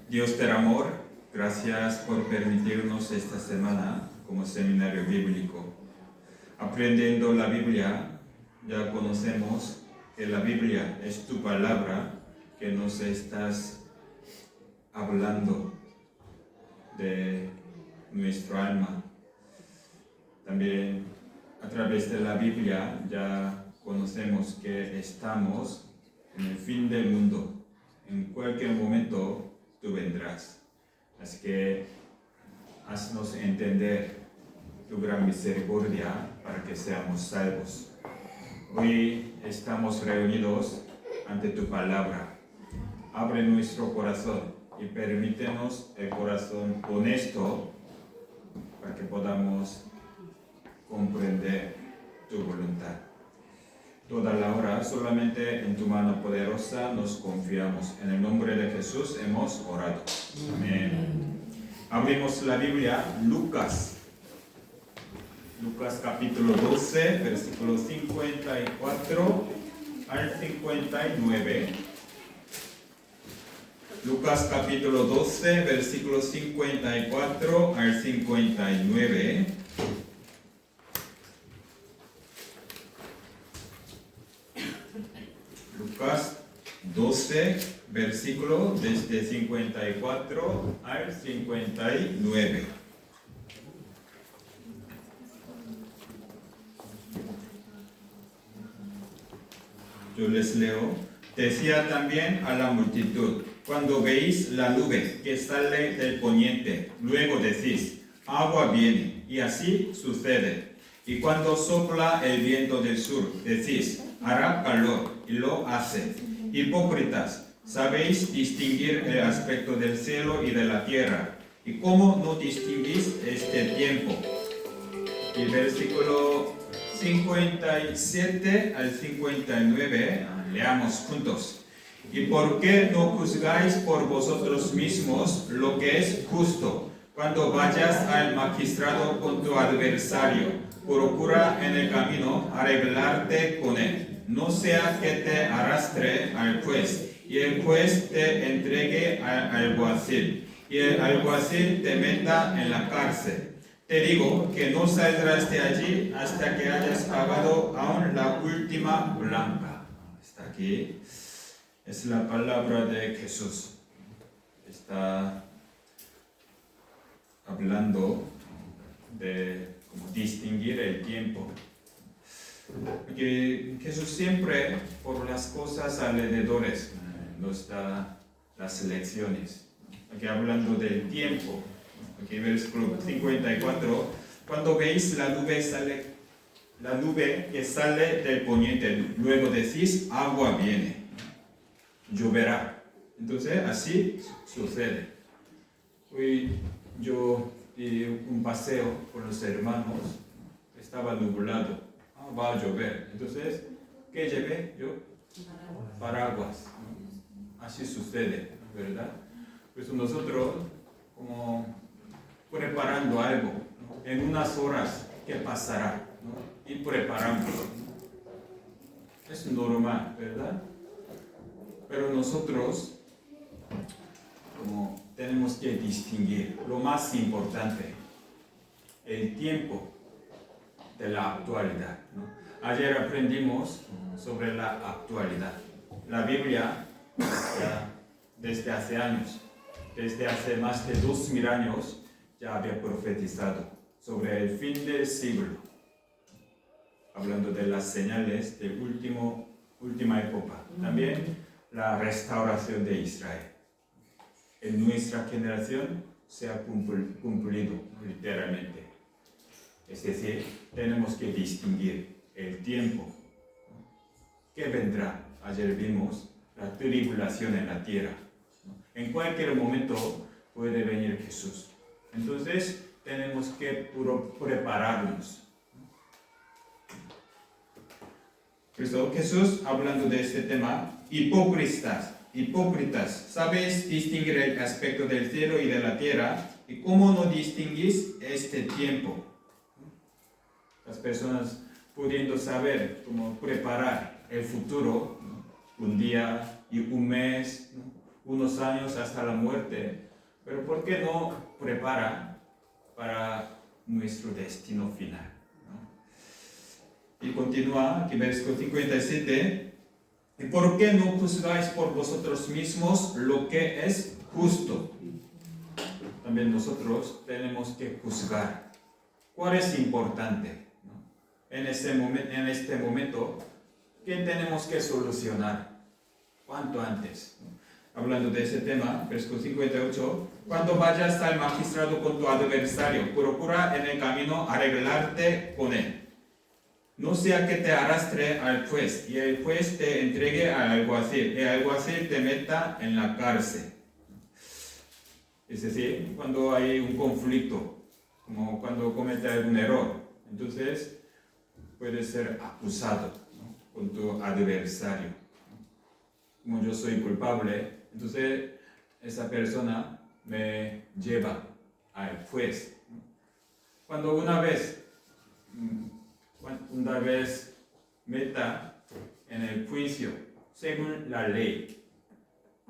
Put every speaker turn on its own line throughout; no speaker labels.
Dios del amor, gracias por permitirnos esta semana como seminario bíblico. Aprendiendo la Biblia, ya conocemos que la Biblia es tu palabra, que nos estás hablando de nuestro alma. También a través de la Biblia ya conocemos que estamos en el fin del mundo. En cualquier momento tú vendrás. Así que haznos entender tu gran misericordia para que seamos salvos. Hoy estamos reunidos ante tu palabra. Abre nuestro corazón y permítenos el corazón honesto para que podamos comprender tu voluntad. Toda la hora solamente en tu mano poderosa nos confiamos. En el nombre de Jesús hemos orado. Amén. Abrimos la Biblia, Lucas capítulo 12, versículos 54 al 59. Lucas capítulo 12, versículos 54 al 59. Lucas 12, versículo desde 54 al 59. Yo les leo. Decía también a la multitud: cuando veis la nube que sale del poniente, luego decís: agua viene, y así sucede. Y cuando sopla el viento del sur, decís: hará calor, y lo hace. Hipócritas, sabéis distinguir el aspecto del cielo y de la tierra, y cómo no distinguís este tiempo. Y versículo 57 al 59, leamos juntos. ¿Y por qué no juzgáis por vosotros mismos lo que es justo? Cuando vayas al magistrado con tu adversario, procura en el camino arreglarte con él. No sea que te arrastre al juez, y el juez te entregue al alguacil, y el alguacil te meta en la cárcel. Te digo que no saldrás de allí hasta que hayas pagado aún la última blanca. Está aquí. Es la palabra de Jesús. Está hablando de cómo distinguir el tiempo. Porque Jesús siempre, por las cosas alrededores, nos da las lecciones. Aquí hablando del tiempo. Aquí versículo 54. Cuando veis la nube que sale del poniente, luego decís: agua viene, lloverá. Entonces así sucede. Hoy yo di un paseo con los hermanos, estaba nublado, va a llover. Entonces, ¿qué llevé yo? Paraguas. Así sucede, ¿verdad? Pues nosotros, como preparando algo, ¿no? En unas horas, ¿qué pasará? ¿No? Y preparamos. Es normal, ¿verdad? Pero nosotros, como tenemos que distinguir lo más importante, el tiempo de la actualidad, ¿no? Ayer aprendimos sobre la actualidad. La Biblia, ya desde hace años, desde hace más de 2000 años, ya había profetizado sobre el fin del siglo, hablando de las señales de última época. También la restauración de Israel. En nuestra generación se ha cumplido literalmente. Es decir, tenemos que distinguir el tiempo. ¿Qué vendrá? Ayer vimos la tribulación en la tierra. En cualquier momento puede venir Jesús. Entonces, tenemos que prepararnos. Cristo Jesús, hablando de este tema: hipócritas, ¿sabéis distinguir el aspecto del cielo y de la tierra? ¿Y cómo no distinguís este tiempo? Las personas pudiendo saber cómo preparar el futuro, ¿no? Un día y un mes, ¿no? unos años hasta la muerte, pero ¿por qué no prepara para nuestro destino final? ¿No? Y continúa aquí versículo 57. ¿Y por qué no juzgáis por vosotros mismos lo que es justo? También nosotros tenemos que juzgar. ¿Cuál es importante? ¿No? En este momento, ¿qué tenemos que solucionar? ¿Cuánto antes? ¿No? Hablando de ese tema, versículo 58, cuando vayas al magistrado con tu adversario, procura en el camino arreglarte con él. No sea que te arrastre al juez y el juez te entregue al alguacil y el alguacil te meta en la cárcel. Es decir, cuando hay un conflicto, como cuando comete algún error, entonces puedes ser acusado, ¿no? Con tu adversario. Como yo soy culpable, entonces esa persona me lleva al juez. Cuando una vez meta en el juicio, según la ley,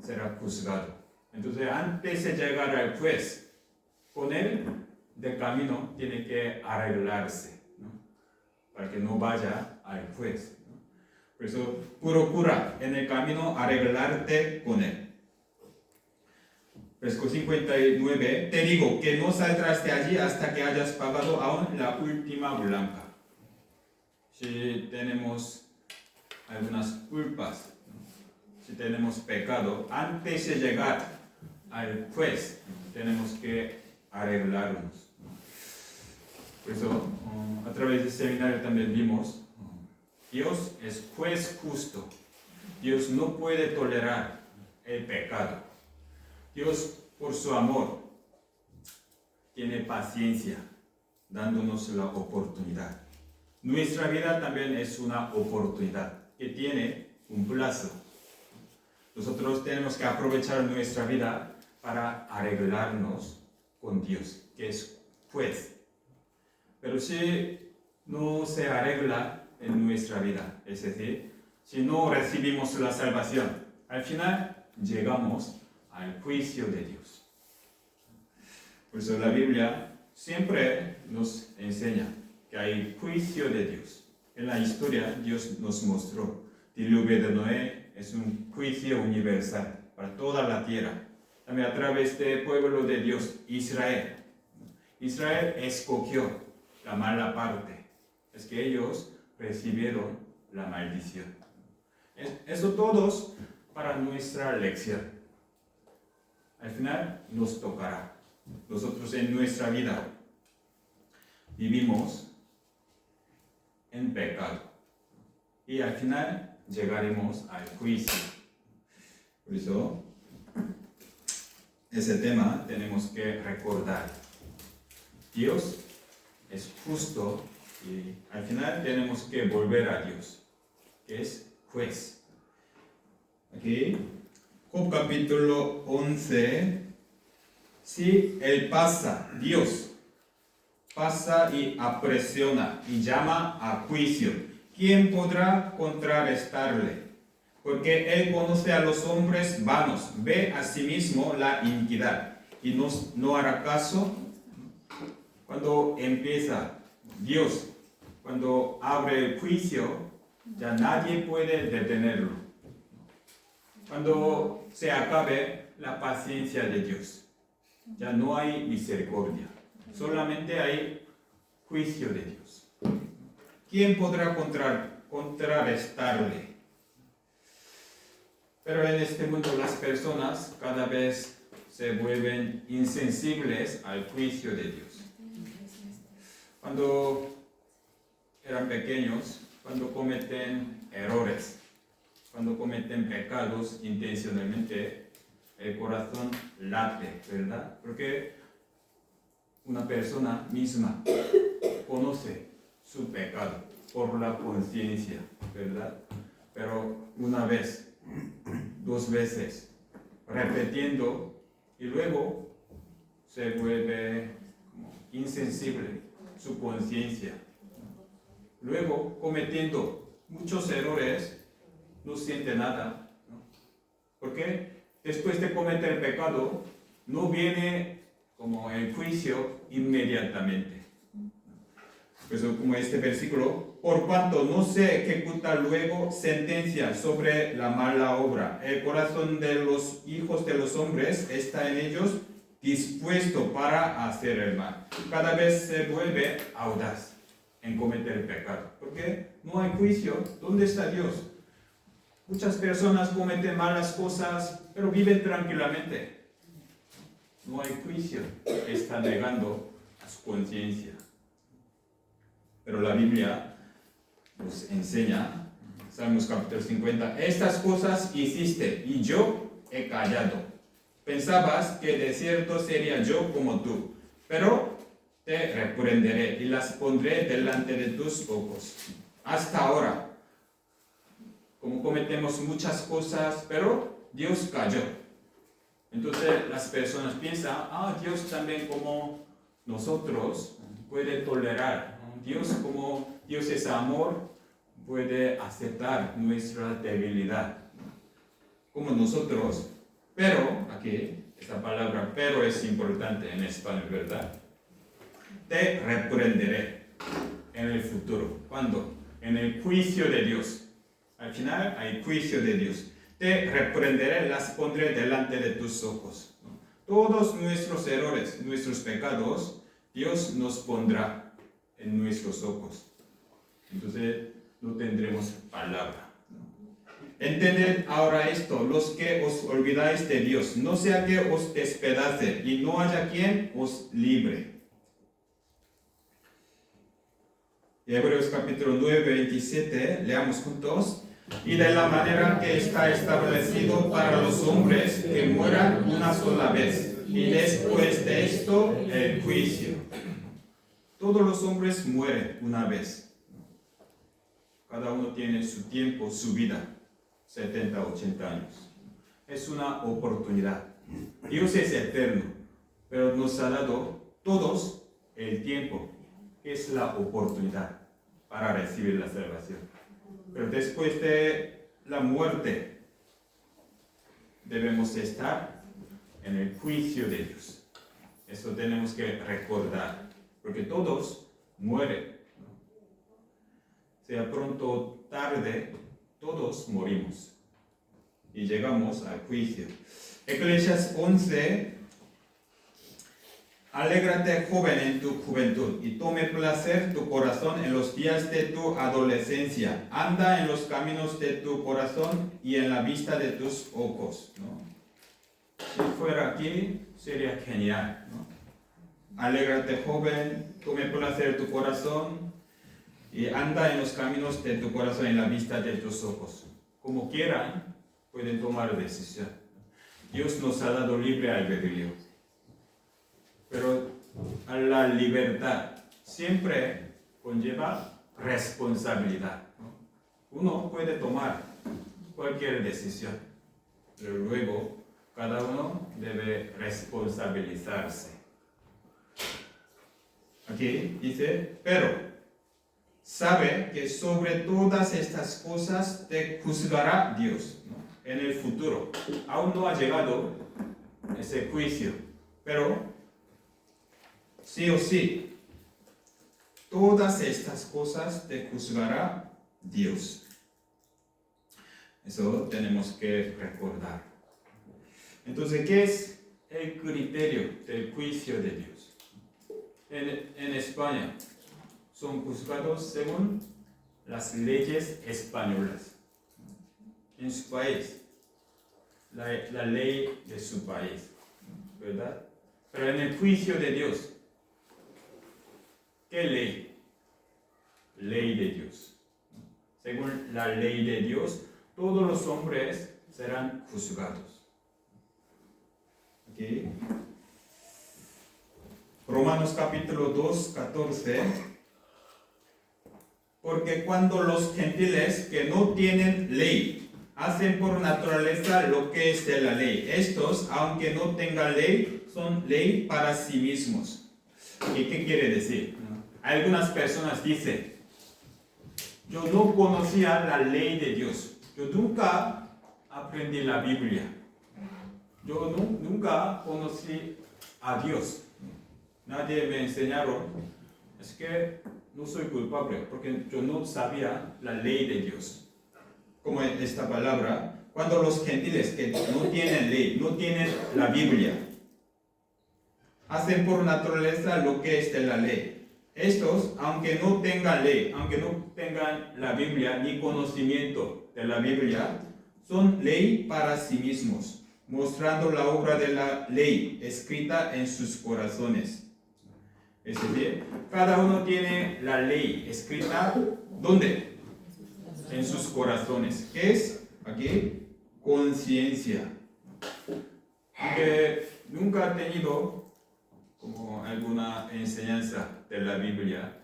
será juzgado. Entonces, antes de llegar al juez, con él de camino tiene que arreglarse, ¿no? Para que no vaya al juez, ¿no? Por eso, procura en el camino arreglarte con él. Versículo 59, te digo que no saldrás de allí hasta que hayas pagado aún la última blanca. Si tenemos algunas culpas, ¿no? Si tenemos pecado, antes de llegar al juez, tenemos que arreglarnos. Por eso, a través del seminario también vimos, Dios es juez justo. Dios no puede tolerar el pecado. Dios, por su amor, tiene paciencia, dándonos la oportunidad. Nuestra vida también es una oportunidad que tiene un plazo. Nosotros tenemos que aprovechar nuestra vida para arreglarnos con Dios, que es juez. Pero si no se arregla en nuestra vida, es decir, si no recibimos la salvación, al final llegamos al juicio de Dios. Por eso la Biblia siempre nos enseña que hay juicio de Dios. En la historia Dios nos mostró, diluvio de Noé es un juicio universal para toda la tierra. También a través del pueblo de Dios, Israel. Israel escogió la mala parte. Es que ellos recibieron la maldición. Eso todos para nuestra lección. Al final nos tocará. Nosotros en nuestra vida vivimos en pecado. Y al final llegaremos al juicio. Por eso, ese tema tenemos que recordar. Dios es justo y al final tenemos que volver a Dios, que es juez. Aquí, Job capítulo 11. Si Él pasa, Dios pasa y apresiona y llama a juicio, ¿quién podrá contrarrestarle? Porque Él conoce a los hombres vanos, ve a sí mismo la iniquidad y no hará caso. Cuando empieza Dios, cuando abre el juicio, ya nadie puede detenerlo. Cuando se acabe la paciencia de Dios, ya no hay misericordia, solamente hay juicio de Dios. ¿Quién podrá contrarrestarle? Pero en este mundo las personas cada vez se vuelven insensibles al juicio de Dios. Cuando eran pequeños, cuando cometen errores, cuando cometen pecados intencionalmente, el corazón late, ¿verdad? Porque una persona misma conoce su pecado por la conciencia, ¿verdad? Pero una vez, 2 veces, repitiendo, y luego se vuelve como insensible su conciencia. Luego, cometiendo muchos errores, no siente nada, ¿no? ¿Por qué? después de cometer el pecado, no viene como el juicio inmediatamente. Por eso, como este versículo, por cuanto no se ejecuta luego sentencia sobre la mala obra, el corazón de los hijos de los hombres está en ellos dispuesto para hacer el mal. Cada vez se vuelve audaz en cometer el pecado, porque no hay juicio. ¿Dónde está Dios? Muchas personas cometen malas cosas, pero viven tranquilamente. No hay juicio, está negando a su conciencia. Pero la Biblia nos enseña, Salmos capítulo 50, estas cosas hiciste y yo he callado. Pensabas que de cierto sería yo como tú, pero te reprenderé y las pondré delante de tus ojos. Hasta ahora, como cometemos muchas cosas, pero Dios calló. Entonces las personas piensan, Dios también como nosotros puede tolerar. Dios, como Dios es amor, puede aceptar nuestra debilidad, como nosotros. Pero, aquí, esta palabra pero es importante en español, ¿verdad? Te reprenderé en el futuro. ¿Cuándo? En el juicio de Dios. Al final hay juicio de Dios. Te reprenderé, las pondré delante de tus ojos. Todos nuestros errores, nuestros pecados, Dios nos pondrá en nuestros ojos. Entonces no tendremos palabra. Entended ahora esto, los que os olvidáis de Dios, no sea que os despedace y no haya quien os libre. Hebreos capítulo 9, 27, leamos juntos. Y de la manera que está establecido para los hombres que mueran una sola vez, y después de esto el juicio. Todos los hombres mueren una vez. Cada uno tiene su tiempo, su vida, 70, 80 años. Es una oportunidad. Dios es eterno, pero nos ha dado todos el tiempo, que es la oportunidad para recibir la salvación. Pero después de la muerte, debemos estar en el juicio de Dios. Eso tenemos que recordar, porque todos mueren. Sea pronto o tarde, todos morimos y llegamos al juicio. Eclesiastes 11, alégrate joven en tu juventud y tome placer tu corazón en los días de tu adolescencia. Anda en los caminos de tu corazón y en la vista de tus ojos, ¿no? Si fuera aquí, sería genial, ¿no? Alégrate joven, tome placer tu corazón y anda en los caminos de tu corazón en la vista de tus ojos. Como quieran, pueden tomar decisión. Dios nos ha dado libre albedrío. Pero a la libertad siempre conlleva responsabilidad, ¿no? Uno puede tomar cualquier decisión, pero luego cada uno debe responsabilizarse. Aquí dice, pero sabe que sobre todas estas cosas te juzgará Dios, ¿no? En el futuro. Aún no ha llegado ese juicio, pero sí o sí, todas estas cosas te juzgará Dios. Eso tenemos que recordar. Entonces, ¿qué es el criterio del juicio de Dios? En España son juzgados según las leyes españolas. En su país, la ley de su país, ¿verdad? Pero en el juicio de Dios, ¿qué ley? Ley de Dios. Según la ley de Dios, todos los hombres serán juzgados. ¿Okay? Romanos capítulo 2, 14. Porque cuando los gentiles que no tienen ley hacen por naturaleza lo que es de la ley, estos, aunque no tengan ley, son ley para sí mismos. ¿Y qué quiere decir? Algunas personas dicen, yo no conocía la ley de Dios, yo nunca aprendí la Biblia, yo nunca conocí a Dios. Nadie me enseñaron. Es que no soy culpable porque yo no sabía la ley de Dios. Como esta palabra, cuando los gentiles que no tienen ley, no tienen la Biblia, hacen por naturaleza lo que es de la ley. Estos, aunque no tengan ley, aunque no tengan la Biblia ni conocimiento de la Biblia, son ley para sí mismos, mostrando la obra de la ley escrita en sus corazones. Es decir, cada uno tiene la ley escrita, ¿dónde? En sus corazones. ¿Qué es? Aquí, conciencia. Aunque nunca he tenido como alguna enseñanza de la Biblia,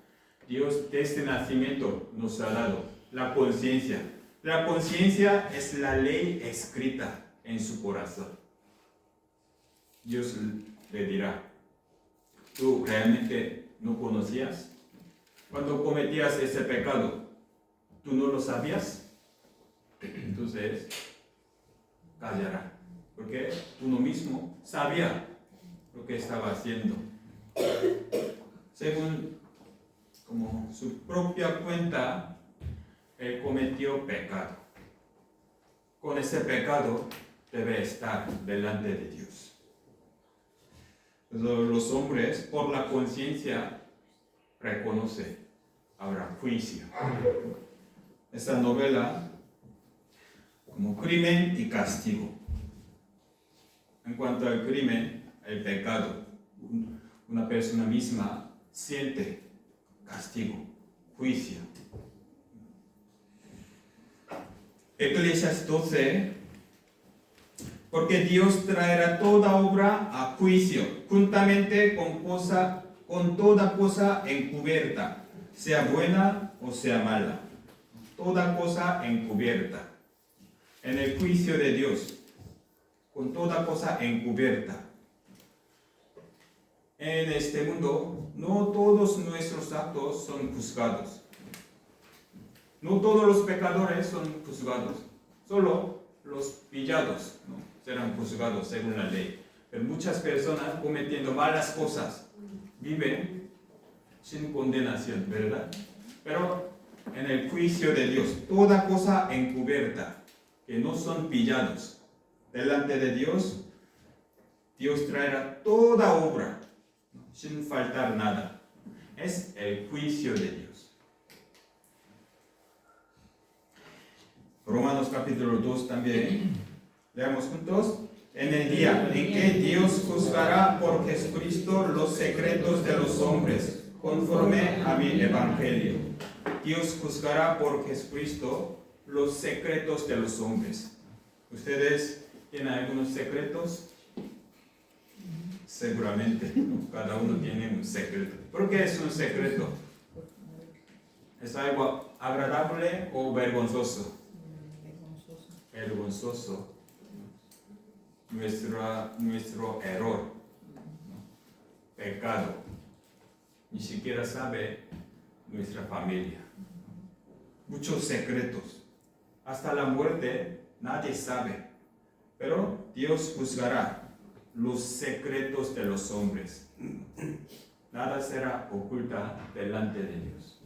Dios desde nacimiento nos ha dado la conciencia. La conciencia es la ley escrita en su corazón. Dios le dirá, ¿tú realmente no conocías? Cuando cometías ese pecado, ¿tú no lo sabías? Entonces, callará, porque uno mismo sabía lo que estaba haciendo. Según como su propia cuenta, él cometió pecado. Con ese pecado debe estar delante de Dios. Los hombres, por la conciencia, reconocen, habrá juicio. Esta novela, como crimen y castigo. En cuanto al crimen, el pecado, una persona misma siente castigo, juicio. Eclesiastes 12, porque Dios traerá toda obra a juicio, juntamente con toda cosa encubierta, sea buena o sea mala. Toda cosa encubierta. En el juicio de Dios, con toda cosa encubierta. En este mundo, no todos nuestros actos son juzgados. No todos los pecadores son juzgados. Solo los pillados, ¿no?, serán juzgados según la ley. Pero muchas personas cometiendo malas cosas viven sin condenación, ¿verdad? Pero en el juicio de Dios, toda cosa encubierta, que no son pillados, delante de Dios, Dios traerá toda obra, sin faltar nada. Es el juicio de Dios. Romanos capítulo 2 también. Leamos juntos. En el día en que Dios juzgará por Jesucristo los secretos de los hombres, conforme a mi evangelio. Dios juzgará por Jesucristo los secretos de los hombres. ¿Ustedes tienen algunos secretos? Seguramente, ¿no? Cada uno tiene un secreto. ¿Por qué es un secreto? ¿Es algo agradable o vergonzoso? Vergonzoso. Nuestro error, ¿no?, pecado. Ni siquiera sabe nuestra familia. Muchos secretos. Hasta la muerte nadie sabe. Pero Dios juzgará los secretos de los hombres. Nada será oculta delante de Dios.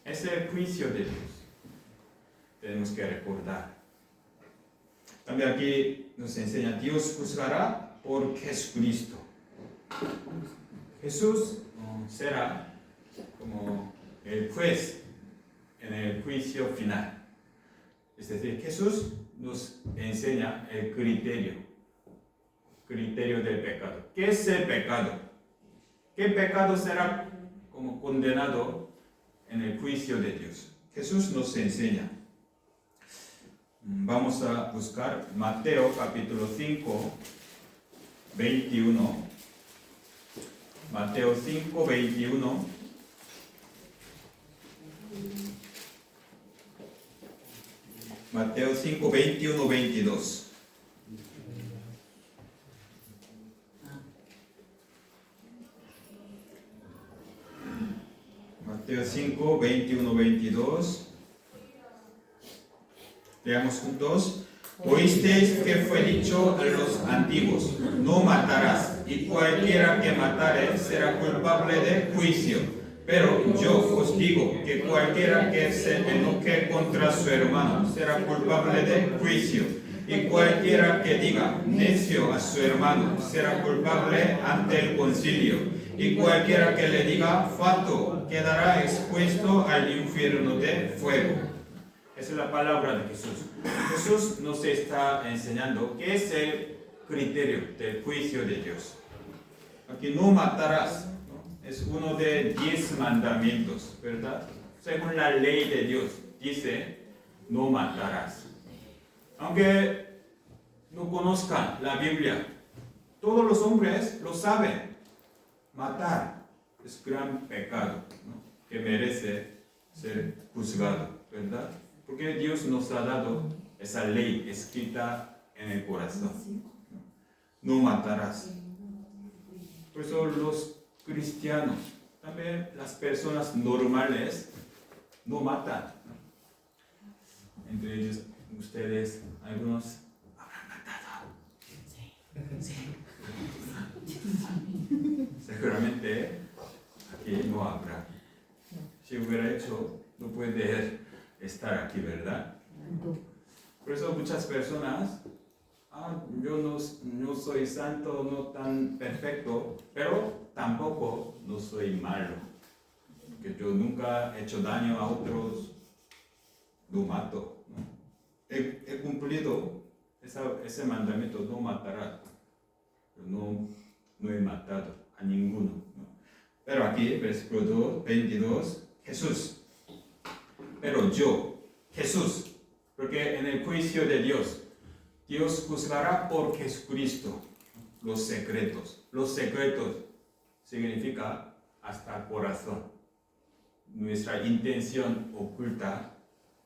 Es el juicio de Dios. Tenemos que recordar. También aquí nos enseña, Dios juzgará por Jesucristo. Jesús será como el juez en el juicio final. Es decir, Jesús nos enseña el criterio del pecado. ¿Qué es el pecado? ¿Qué pecado será como condenado en el juicio de Dios? Jesús nos enseña. Vamos a buscar Mateo capítulo 5, 21. Mateo 5, 21. Mateo 5, 21, 22. Mateo 5, 21, 22. Leamos juntos. Oísteis que fue dicho a los antiguos, no matarás, y cualquiera que matare será culpable de juicio. Pero yo os digo que cualquiera que se enoje contra su hermano será culpable de juicio. Y cualquiera que diga necio a su hermano será culpable ante el concilio. Y cualquiera que le diga fatuo quedará expuesto al infierno de fuego. Esa es la palabra de Jesús. Jesús nos está enseñando qué es el criterio del juicio de Dios. Aquí no matarás, ¿no? Es uno de 10 mandamientos, ¿verdad? Según la ley de Dios, dice, no matarás. Aunque no conozcan la Biblia, todos los hombres lo saben. Matar es gran pecado, ¿no? Que merece ser juzgado, ¿verdad? Porque Dios nos ha dado esa ley escrita en el corazón. No matarás. Por eso los cristianos, también las personas normales, no matan. Entre ellos, ustedes, algunos habrán matado. Seguramente aquí no habrá. Si hubiera hecho, no puede estar aquí, ¿verdad? Por eso muchas personas, yo no soy santo, no tan perfecto, pero tampoco no soy malo. Que yo nunca he hecho daño a otros, no mato, ¿no? He cumplido ese mandamiento, no matarás. No he matado a ninguno, ¿no? Pero aquí, versículo 22, Jesús. Pero yo, Jesús, porque en el juicio de Dios, Dios juzgará por Jesucristo los secretos. Los secretos significa hasta corazón. Nuestra intención oculta,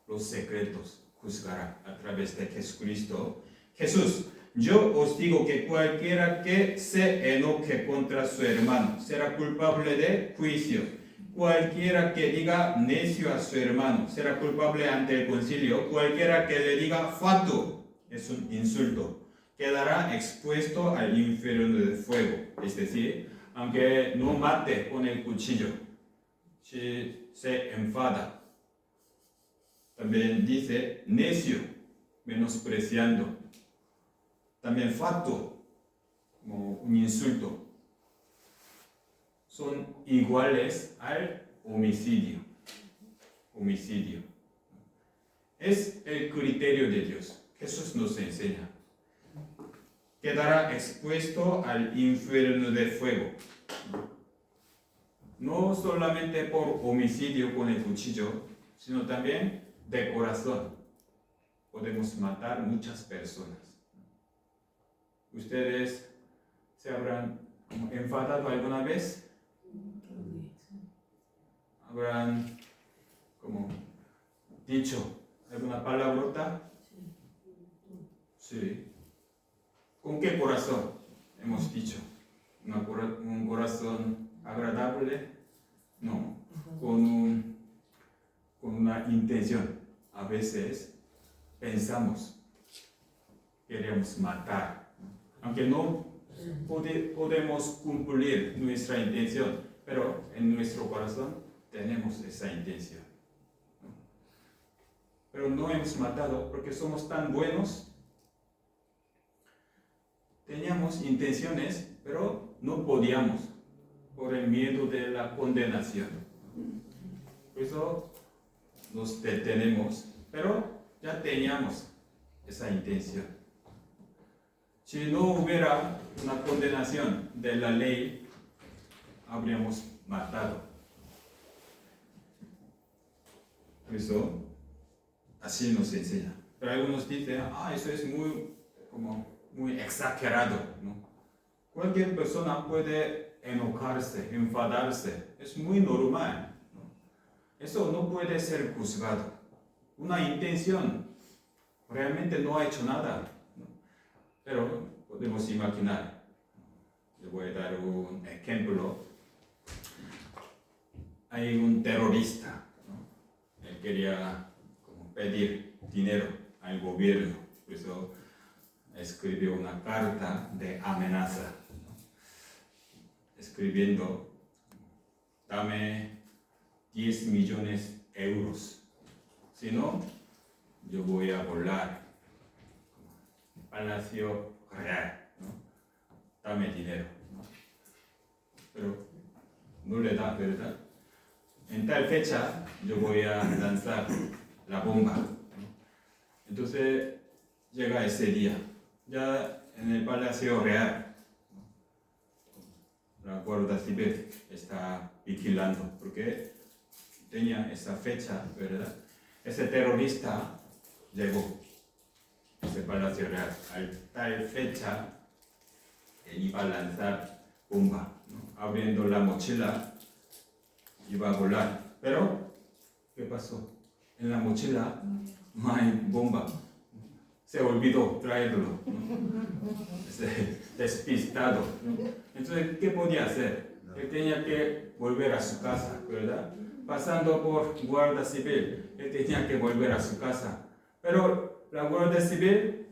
los secretos juzgará a través de Jesucristo. Jesús, yo os digo que cualquiera que se enoje contra su hermano será culpable de juicio. Cualquiera que diga necio a su hermano será culpable ante el concilio. Cualquiera que le diga fatuo es un insulto, quedará expuesto al infierno de fuego. Es decir, aunque no mate con el cuchillo, si se enfada. También dice necio, menospreciando. También fatuo, como un insulto. Son iguales al homicidio. Homicidio. Es el criterio de Dios. Jesús nos enseña. Quedará expuesto al infierno de fuego. No solamente por homicidio con el cuchillo, sino también de corazón. Podemos matar muchas personas. ¿Ustedes se habrán enfadado alguna vez? ¿Habrán dicho alguna palabrota? Sí. ¿Con qué corazón hemos dicho? ¿Un corazón agradable? No. Con una intención. A veces pensamos, queremos matar. Aunque no podemos cumplir nuestra intención, pero en nuestro corazón tenemos esa intención. Pero no hemos matado porque somos tan buenos. Teníamos intenciones, pero no podíamos por el miedo de la condenación. Por eso nos detenemos, pero ya teníamos esa intención. Si no hubiera una condenación de la ley, habríamos matado. Por eso, así nos enseña. Pero algunos dicen, eso es muy exagerado, ¿no? Cualquier persona puede enojarse, enfadarse, es muy normal, ¿no? Eso no puede ser juzgado. Una intención realmente no ha hecho nada, ¿no? Pero podemos imaginar. Les voy a dar un ejemplo. Hay un terrorista, ¿no? Él quería pedir dinero al gobierno. 그래서 escribió una carta de amenaza, ¿no? Escribiendo, dame 10 millones de euros, si no, yo voy a volar Palacio Real, ¿no? Dame dinero, ¿no? Pero no le da, ¿verdad? En tal fecha yo voy a lanzar la bomba, ¿no? Entonces llega ese día, ya en el Palacio Real, ¿no? La Guardia Civil está vigilando porque tenía esa fecha, ¿verdad? Ese terrorista llegó a ese Palacio Real, a tal fecha él iba a lanzar bomba, ¿no? Abriendo la mochila iba a volar, pero ¿qué pasó? En la mochila no hay bomba, se olvidó traerlo, ¿no? Despistado, ¿no? Entonces, ¿qué podía hacer? Él tenía que volver a su casa, ¿verdad? Pasando por Guardia Civil, él tenía que volver a su casa, pero la Guardia Civil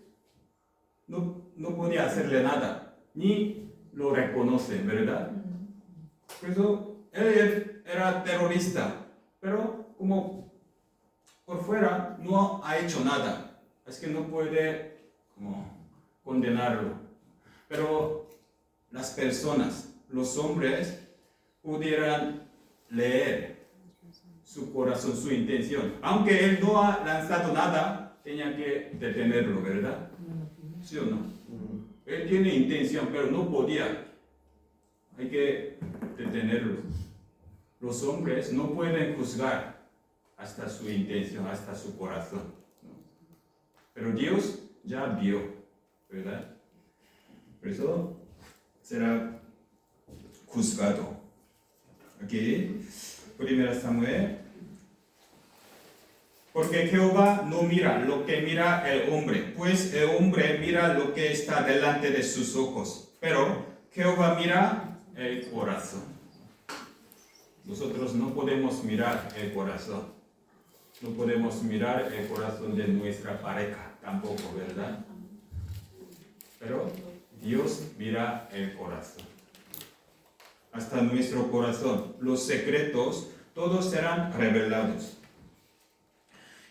no podía hacerle nada, ni lo reconoce, ¿verdad? Por eso él era terrorista, pero como por fuera no ha hecho nada, es que no puede condenarlo. Pero las personas, los hombres, pudieran leer su corazón, su intención. Aunque él no ha lanzado nada, tenía que detenerlo, ¿verdad? ¿Sí o no? Él tiene intención, pero no podía. Hay que detenerlo. Los hombres no pueden juzgar hasta su intención, hasta su corazón, ¿no? Pero Dios ya vio, ¿verdad? Por eso será juzgado. Aquí, 1 Samuel. Porque Jehová no mira lo que mira el hombre, pues el hombre mira lo que está delante de sus ojos, pero Jehová mira el corazón. Nosotros no podemos mirar el corazón, no podemos mirar el corazón de nuestra pareja tampoco, ¿verdad? Pero Dios mira el corazón. Hasta nuestro corazón, los secretos, todos serán revelados.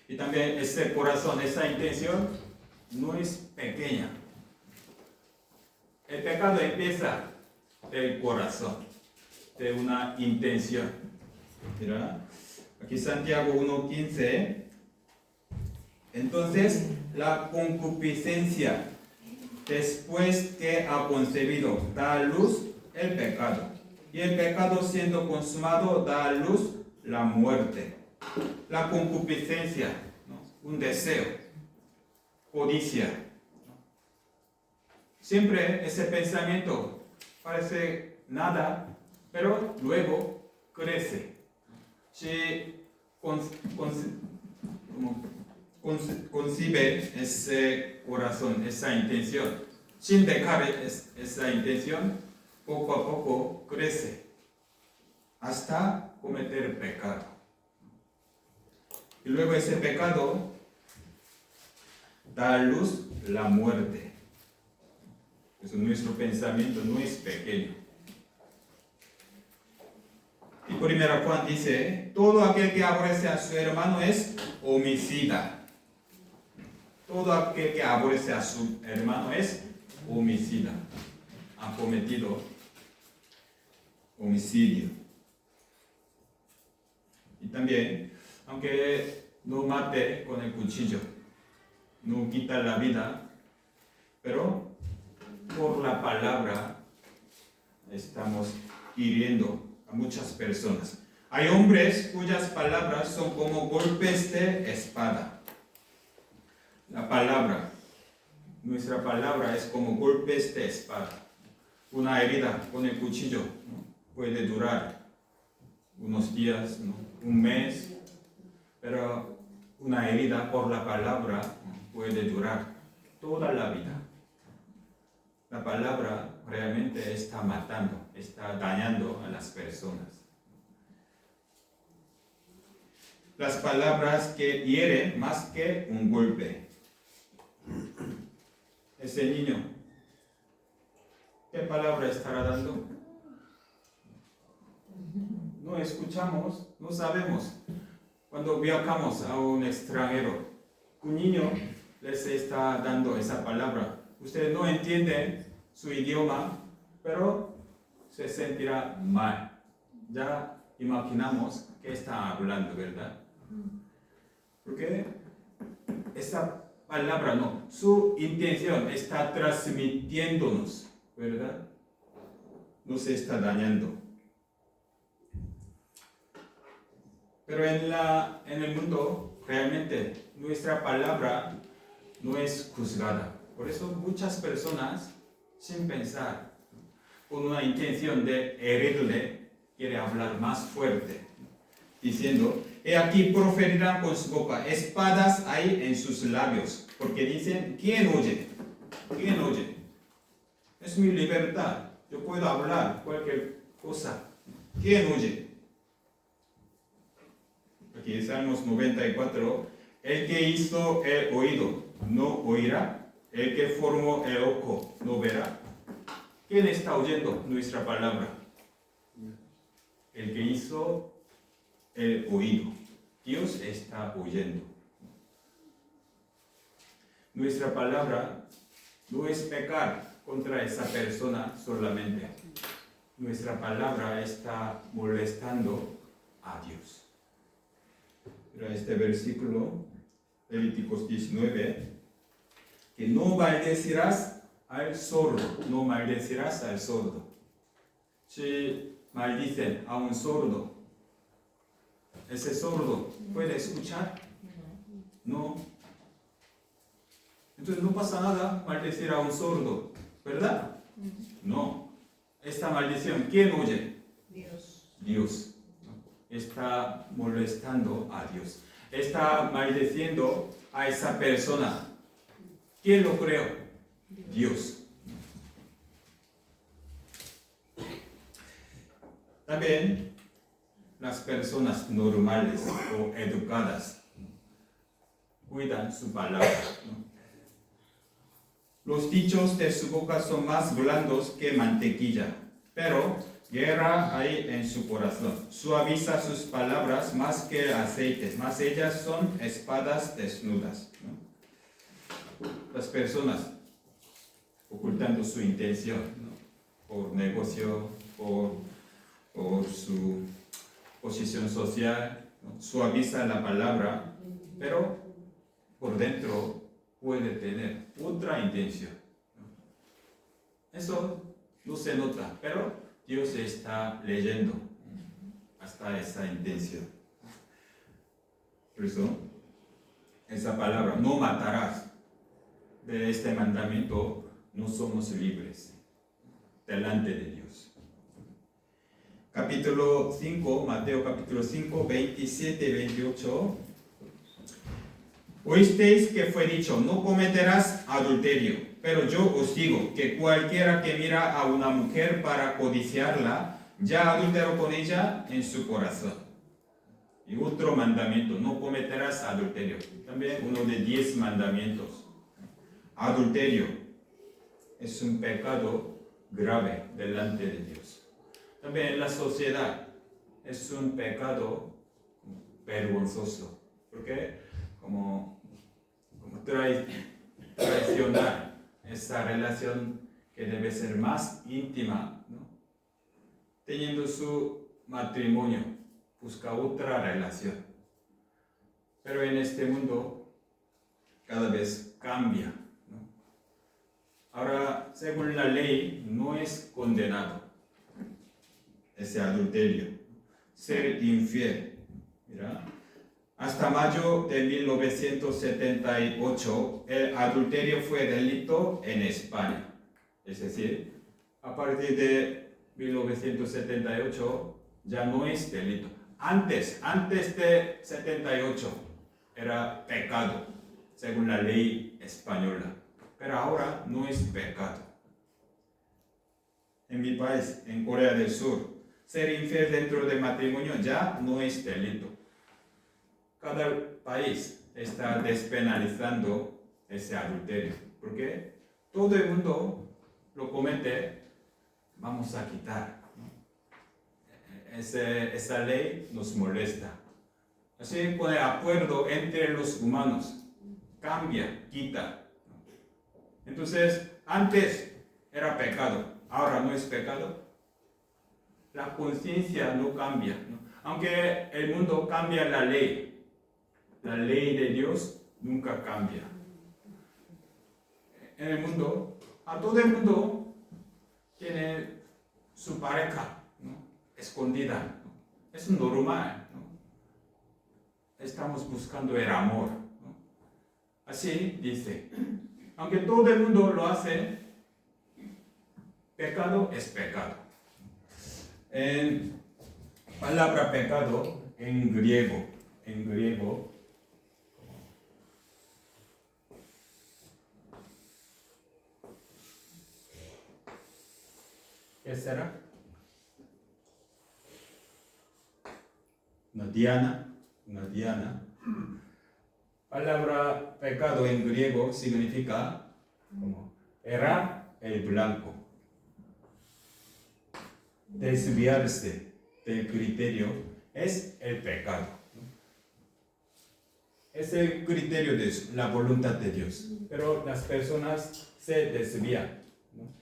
Y también ese corazón, esa intención, no es pequeña. El pecado empieza del corazón, de una intención. Mira, aquí Santiago 1:15. Entonces, la concupiscencia, después que ha concebido, da a luz el pecado. Y el pecado, siendo consumado, da a luz la muerte. La concupiscencia, ¿no? Un deseo, codicia, ¿no? Siempre ese pensamiento parece nada, pero luego crece. Si concibe ese corazón, esa intención, sin dejar esa intención, poco a poco crece hasta cometer pecado. Y luego ese pecado da a luz la muerte. Eso, nuestro pensamiento no es pequeño. Y 1 Juan dice, todo aquel que aborrece a su hermano es homicida. Todo aquel que aborrece a su hermano es homicida. Ha cometido homicidio. Y también, aunque no mate con el cuchillo, no quita la vida, pero por la palabra estamos hiriendo a muchas personas. Hay hombres cuyas palabras son como golpes de espada. La palabra, nuestra palabra es como golpes de espada. Una herida con el cuchillo, ¿no? Puede durar unos días, ¿no? Un mes, pero una herida por la palabra puede durar toda la vida. La palabra realmente está matando, está dañando a las personas. Las palabras que hieren más que un golpe. ese niño, ¿qué palabra estará dando? No escuchamos, no sabemos. Cuando viajamos a un extranjero, un niño les está dando esa palabra. Ustedes no entienden su idioma, pero se sentirá mal. Ya imaginamos que está hablando, ¿verdad? Porque esa palabra no, su intención está transmitiéndonos, ¿verdad? No se está dañando. Pero en el mundo, realmente, nuestra palabra no es juzgada. Por eso muchas personas, sin pensar, con una intención de herirle, quiere hablar más fuerte, diciendo, he aquí proferirán con su boca, espadas hay en sus labios, porque dicen, ¿quién oye? ¿Quién oye? Es mi libertad, yo puedo hablar cualquier cosa. ¿Quién oye? Aquí Salmos 94, el que hizo el oído no oirá, el que formó el ojo no verá. ¿Quién está oyendo nuestra palabra? El que hizo el oído. Dios está oyendo. Nuestra palabra no es pecar contra esa persona solamente. Nuestra palabra está molestando a Dios. Pero este versículo, Levíticos 19, que no maldecirás al sordo, no maldecirás al sordo. Si maldicen a un sordo, ¿ese sordo puede escuchar? No. Entonces no pasa nada maldecir a un sordo, ¿verdad? No. Esta maldición, ¿quién oye?
Dios.
Dios. Está molestando a Dios. Está maldiciendo a esa persona. ¿Quién lo creó? Dios. También las personas normales o educadas cuidan su palabra, ¿no? Los dichos de su boca son más blandos que mantequilla, pero guerra hay en su corazón. Suaviza sus palabras más que aceites, más ellas son espadas desnudas, ¿no? Las personas ocultando su intención, ¿no? Por negocio, por su posición social, ¿no? Suaviza la palabra, pero por dentro puede tener otra intención, ¿no? Eso no se nota, pero Dios está leyendo hasta esa intención. Por eso, esa palabra, no matarás, de este mandamiento no somos libres delante de Dios. Capítulo 5, Mateo capítulo 5, 27 y 28. Oísteis que fue dicho, no cometerás adulterio, pero yo os digo que cualquiera que mira a una mujer para codiciarla, ya adulteró con ella en su corazón. Y otro mandamiento, no cometerás adulterio. También uno de 10 mandamientos. Adulterio es un pecado grave delante de Dios. También en la sociedad es un pecado vergonzoso. ¿Por qué? Como traicionar esa relación que debe ser más íntima, ¿no? Teniendo su matrimonio, busca otra relación. Pero en este mundo cada vez cambia, ¿no? Ahora, según la ley, no es condenado ese adulterio, ser infiel. Mira, hasta mayo de 1978, el adulterio fue delito en España. Es decir, a partir de 1978 ya no es delito. Antes de 78 era pecado, según la ley española. Pero ahora no es pecado. En mi país, en Corea del Sur, ser infiel dentro del matrimonio ya no es delito. Cada país está despenalizando ese adulterio. Porque todo el mundo lo comete, vamos a quitar, ¿no? Esa ley nos molesta. Así, con el acuerdo entre los humanos, cambia, quita. Entonces, antes era pecado, ahora no es pecado. La conciencia no cambia, ¿no? Aunque el mundo cambia la ley de Dios nunca cambia. En el mundo, a todo el mundo tiene su pareja, ¿no? Escondida, ¿no? Es normal, ¿no? Estamos buscando el amor, ¿no? Así dice. Aunque todo el mundo lo hace, pecado es pecado. En palabra pecado en griego, ¿qué será? Una diana. Palabra pecado en griego significa como era el blanco. Desviarse del criterio es el pecado. Es el criterio de la voluntad de Dios. Pero las personas se desvían, ¿no?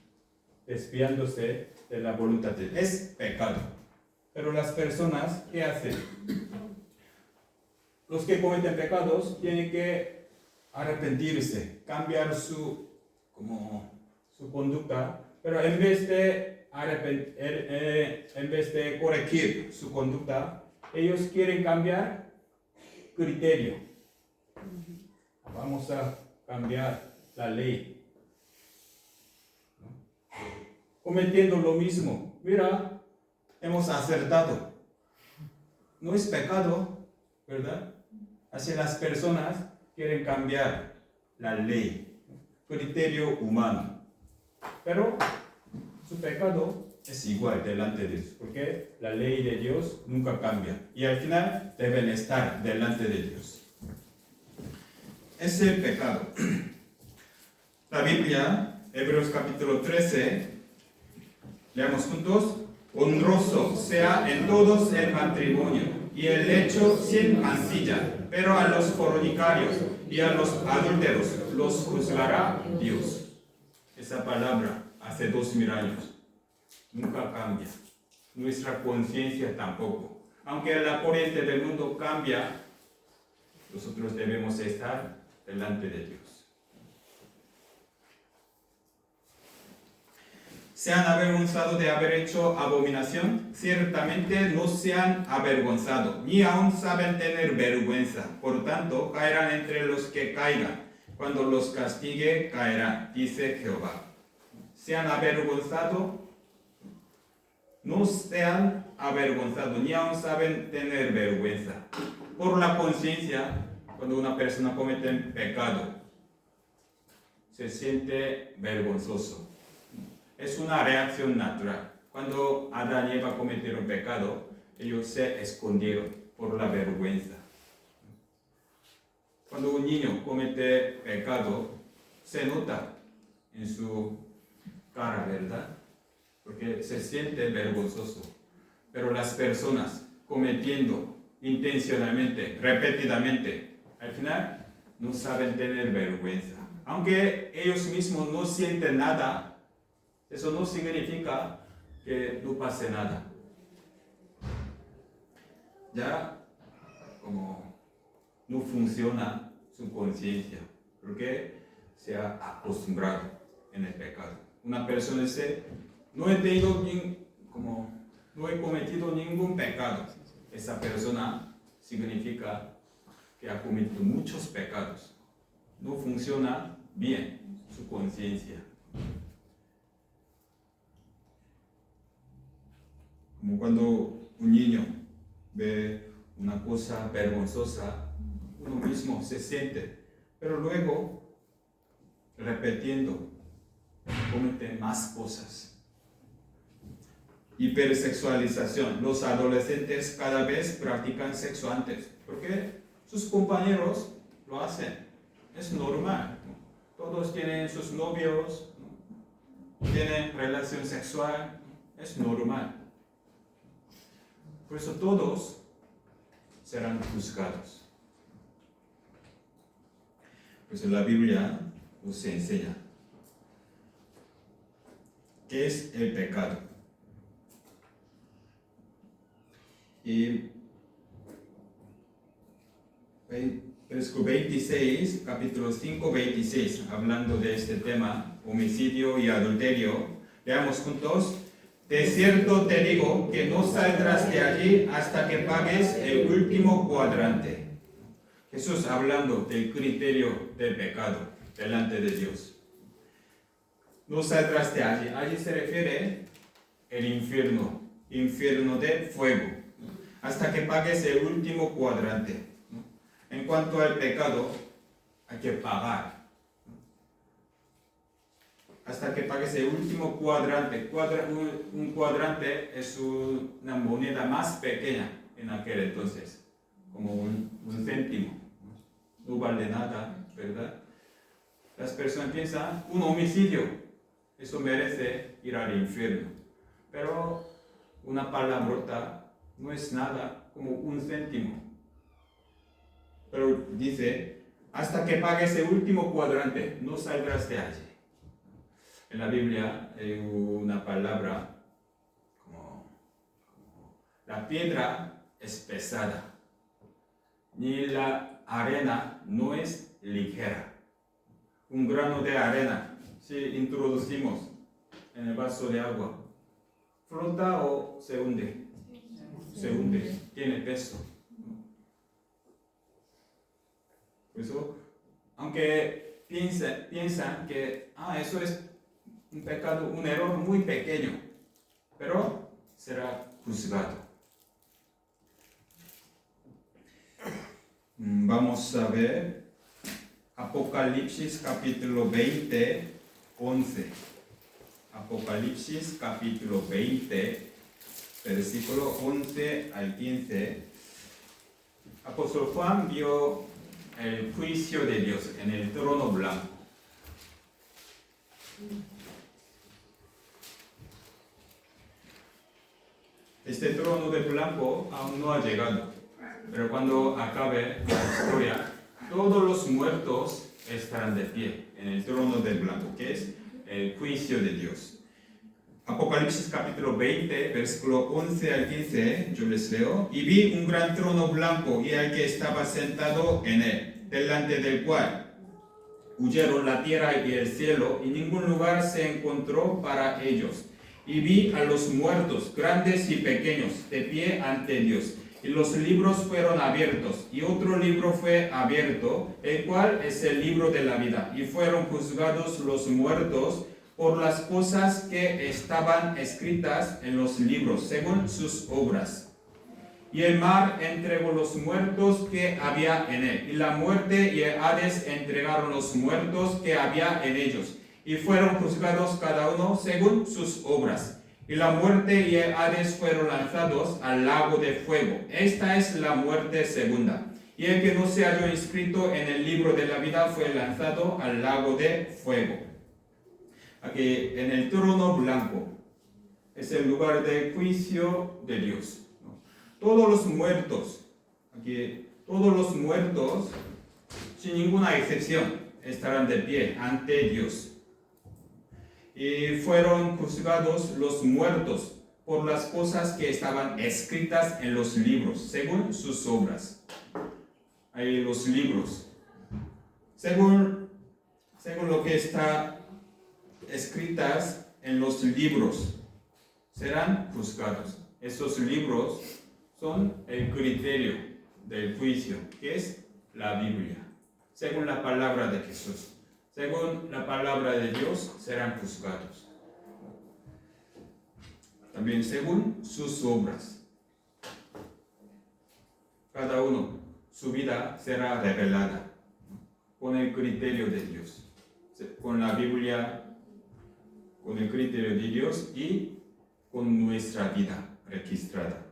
Desviándose de la voluntad de Dios. Es pecado. Pero las personas, ¿qué hacen? Los que cometen pecados tienen que arrepentirse, cambiar su conducta, pero en vez de corregir su conducta, ellos quieren cambiar criterio. Vamos a cambiar la ley, ¿no? Cometiendo lo mismo. Mira, hemos acertado. No es pecado, ¿verdad? Así las personas quieren cambiar la ley, criterio humano. Pero su pecado es igual delante de Dios, porque la ley de Dios nunca cambia. Y al final deben estar delante de Dios. Es el pecado. La Biblia, Hebreos capítulo 13, leamos juntos. Honroso sea en todos el matrimonio y el lecho sin mancilla, pero a los fornicarios y a los adúlteros los juzgará Dios. Esa palabra hace 2000 años nunca cambia. Nuestra conciencia tampoco. Aunque la corriente del mundo cambia, nosotros debemos estar delante de Dios. ¿Se han avergonzado de haber hecho abominación? Ciertamente no se han avergonzado, ni aún saben tener vergüenza. Por tanto, caerán entre los que caigan. Cuando los castigue, caerán, dice Jehová. ¿Se han avergonzado? No se han avergonzado, ni aún saben tener vergüenza. Por la conciencia, cuando una persona comete pecado, se siente vergonzoso. Es una reacción natural. Cuando Adán y Eva cometieron pecado, ellos se escondieron por la vergüenza. Cuando un niño comete pecado, se nota en su cara, ¿verdad? Porque se siente vergonzoso. Pero las personas cometiendo intencionalmente, repetidamente, al final no saben tener vergüenza. Aunque ellos mismos no sienten nada, eso no significa que no pase nada. Ya como no funciona su conciencia, porque se ha acostumbrado en el pecado. Una persona dice, no he cometido ningún pecado. Esa persona significa que ha cometido muchos pecados. No funciona bien su conciencia. Como cuando un niño ve una cosa vergonzosa, uno mismo se siente, pero luego, repitiendo, comete más cosas. Hipersexualización. Los adolescentes cada vez practican sexo antes, porque sus compañeros lo hacen. Es normal, ¿no? Todos tienen sus novios, tienen relación sexual, es normal. Por eso todos serán juzgados. Pues la Biblia nos enseña qué es el pecado. Y versículo 26, capítulo 5, 26, hablando de este tema, homicidio y adulterio, leamos juntos. De cierto te digo que no saldrás de allí hasta que pagues el último cuadrante. Jesús hablando del criterio del pecado delante de Dios. No saldrás de allí. Allí se refiere el infierno, infierno de fuego, hasta que pagues el último cuadrante. En cuanto al pecado, hay que pagar. Hasta que pagues el último cuadrante. Un cuadrante es una moneda más pequeña en aquel entonces, como un céntimo. No vale nada, ¿verdad? Las personas piensan, un homicidio, eso merece ir al infierno. Pero una palabrota no es nada, como un céntimo. Pero dice, hasta que pagues el último cuadrante, no saldrás de allí. En la Biblia hay una palabra como la piedra es pesada, ni la arena no es ligera. Un grano de arena, si introducimos en el vaso de agua, ¿flota o se hunde? Se hunde, tiene peso. Por eso, aunque piensan que eso es un pecado, un error muy pequeño, pero será juzgado. Vamos a ver Apocalipsis capítulo 20, 11. Apocalipsis capítulo 20, versículo 11 al 15. Apóstol Juan vio el juicio de Dios en el trono blanco. Este trono de blanco aún no ha llegado, pero cuando acabe la historia, todos los muertos estarán de pie en el trono del blanco, que es el juicio de Dios. Apocalipsis capítulo 20, versículo 11 al 15, yo les leo. Y vi un gran trono blanco y al que estaba sentado en él, delante del cual huyeron la tierra y el cielo, y ningún lugar se encontró para ellos. Y vi a los muertos, grandes y pequeños, de pie ante Dios. Y los libros fueron abiertos, y otro libro fue abierto, el cual es el libro de la vida. Y fueron juzgados los muertos por las cosas que estaban escritas en los libros, según sus obras. Y el mar entregó los muertos que había en él, y la muerte y el Hades entregaron los muertos que había en ellos, y fueron juzgados cada uno según sus obras. Y la muerte y el Hades fueron lanzados al lago de fuego. Esta es la muerte segunda. Y el que no se halló inscrito en el libro de la vida fue lanzado al lago de fuego. Aquí en el trono blanco es el lugar de juicio de Dios. Todos los muertos, sin ninguna excepción, estarán de pie ante Dios. Y fueron juzgados los muertos por las cosas que estaban escritas en los libros, según sus obras. Hay los libros. Según lo que está escritas en los libros, serán juzgados. Esos libros son el criterio del juicio, que es la Biblia, según la palabra de Jesús. Según la palabra de Dios serán juzgados. También según sus obras. Cada uno, su vida será revelada con el criterio de Dios, con la Biblia, con el criterio de Dios y con nuestra vida registrada.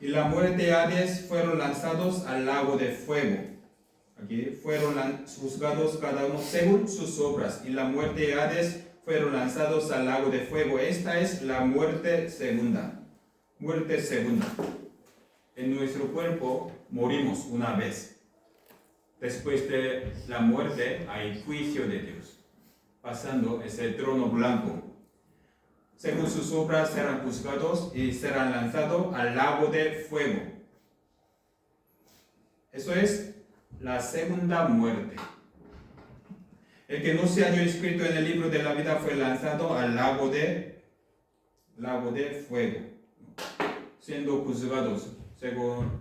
y la muerte y Hades fueron lanzados al lago de fuego. Aquí fueron juzgados cada uno según sus obras, y la muerte y Hades fueron lanzados al lago de fuego. Esta es la muerte segunda. Muerte segunda. En nuestro cuerpo morimos una vez. Después de la muerte hay juicio de Dios. Pasando es el trono blanco. Según sus obras serán juzgados y serán lanzados al lago de fuego. Eso es la segunda muerte. El que no se halló escrito en el libro de la vida fue lanzado al lago de fuego, siendo juzgados según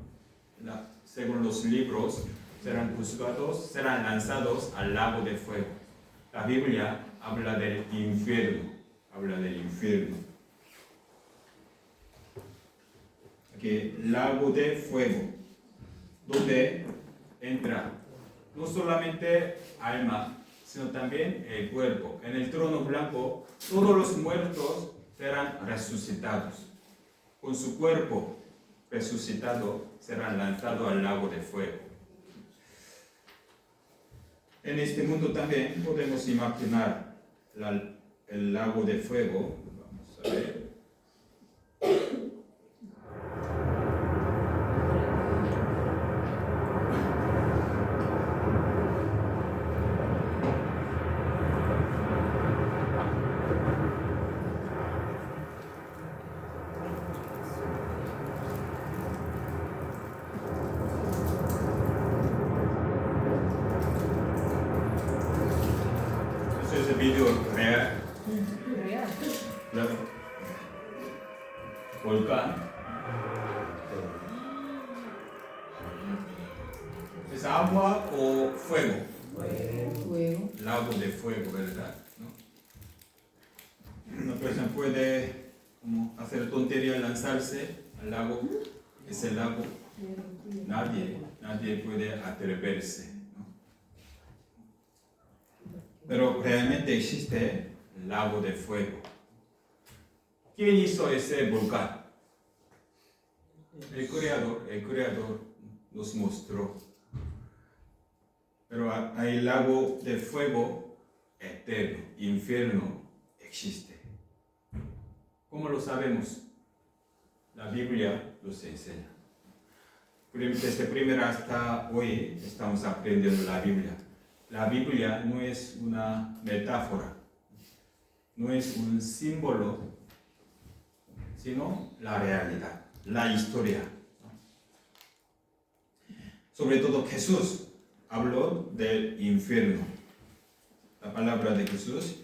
los libros, serán juzgados, serán lanzados al lago de fuego. La Biblia habla del infierno. Aquí, lago de fuego, donde entra no solamente alma, sino también el cuerpo. En el trono blanco, todos los muertos serán resucitados. Con su cuerpo resucitado, serán lanzados al lago de fuego. En este mundo también podemos imaginar el lago de fuego. Vamos a ver. Este es el video real. Volcán. ¿Es agua o fuego?
Fuego.
Lago de fuego, ¿verdad? ¿No? Una persona puede hacer tontería y lanzarse al lago. Ese lago, nadie puede atreverse, ¿no? Pero realmente existe el lago de fuego. ¿Quién hizo ese volcán? El creador nos mostró. Pero hay lago de fuego eterno, infierno existe. ¿Cómo lo sabemos? La Biblia nos enseña. Desde primera hasta hoy estamos aprendiendo la Biblia. La Biblia no es una metáfora, no es un símbolo, sino la realidad, la historia. Sobre todo Jesús habló del infierno. La palabra de Jesús: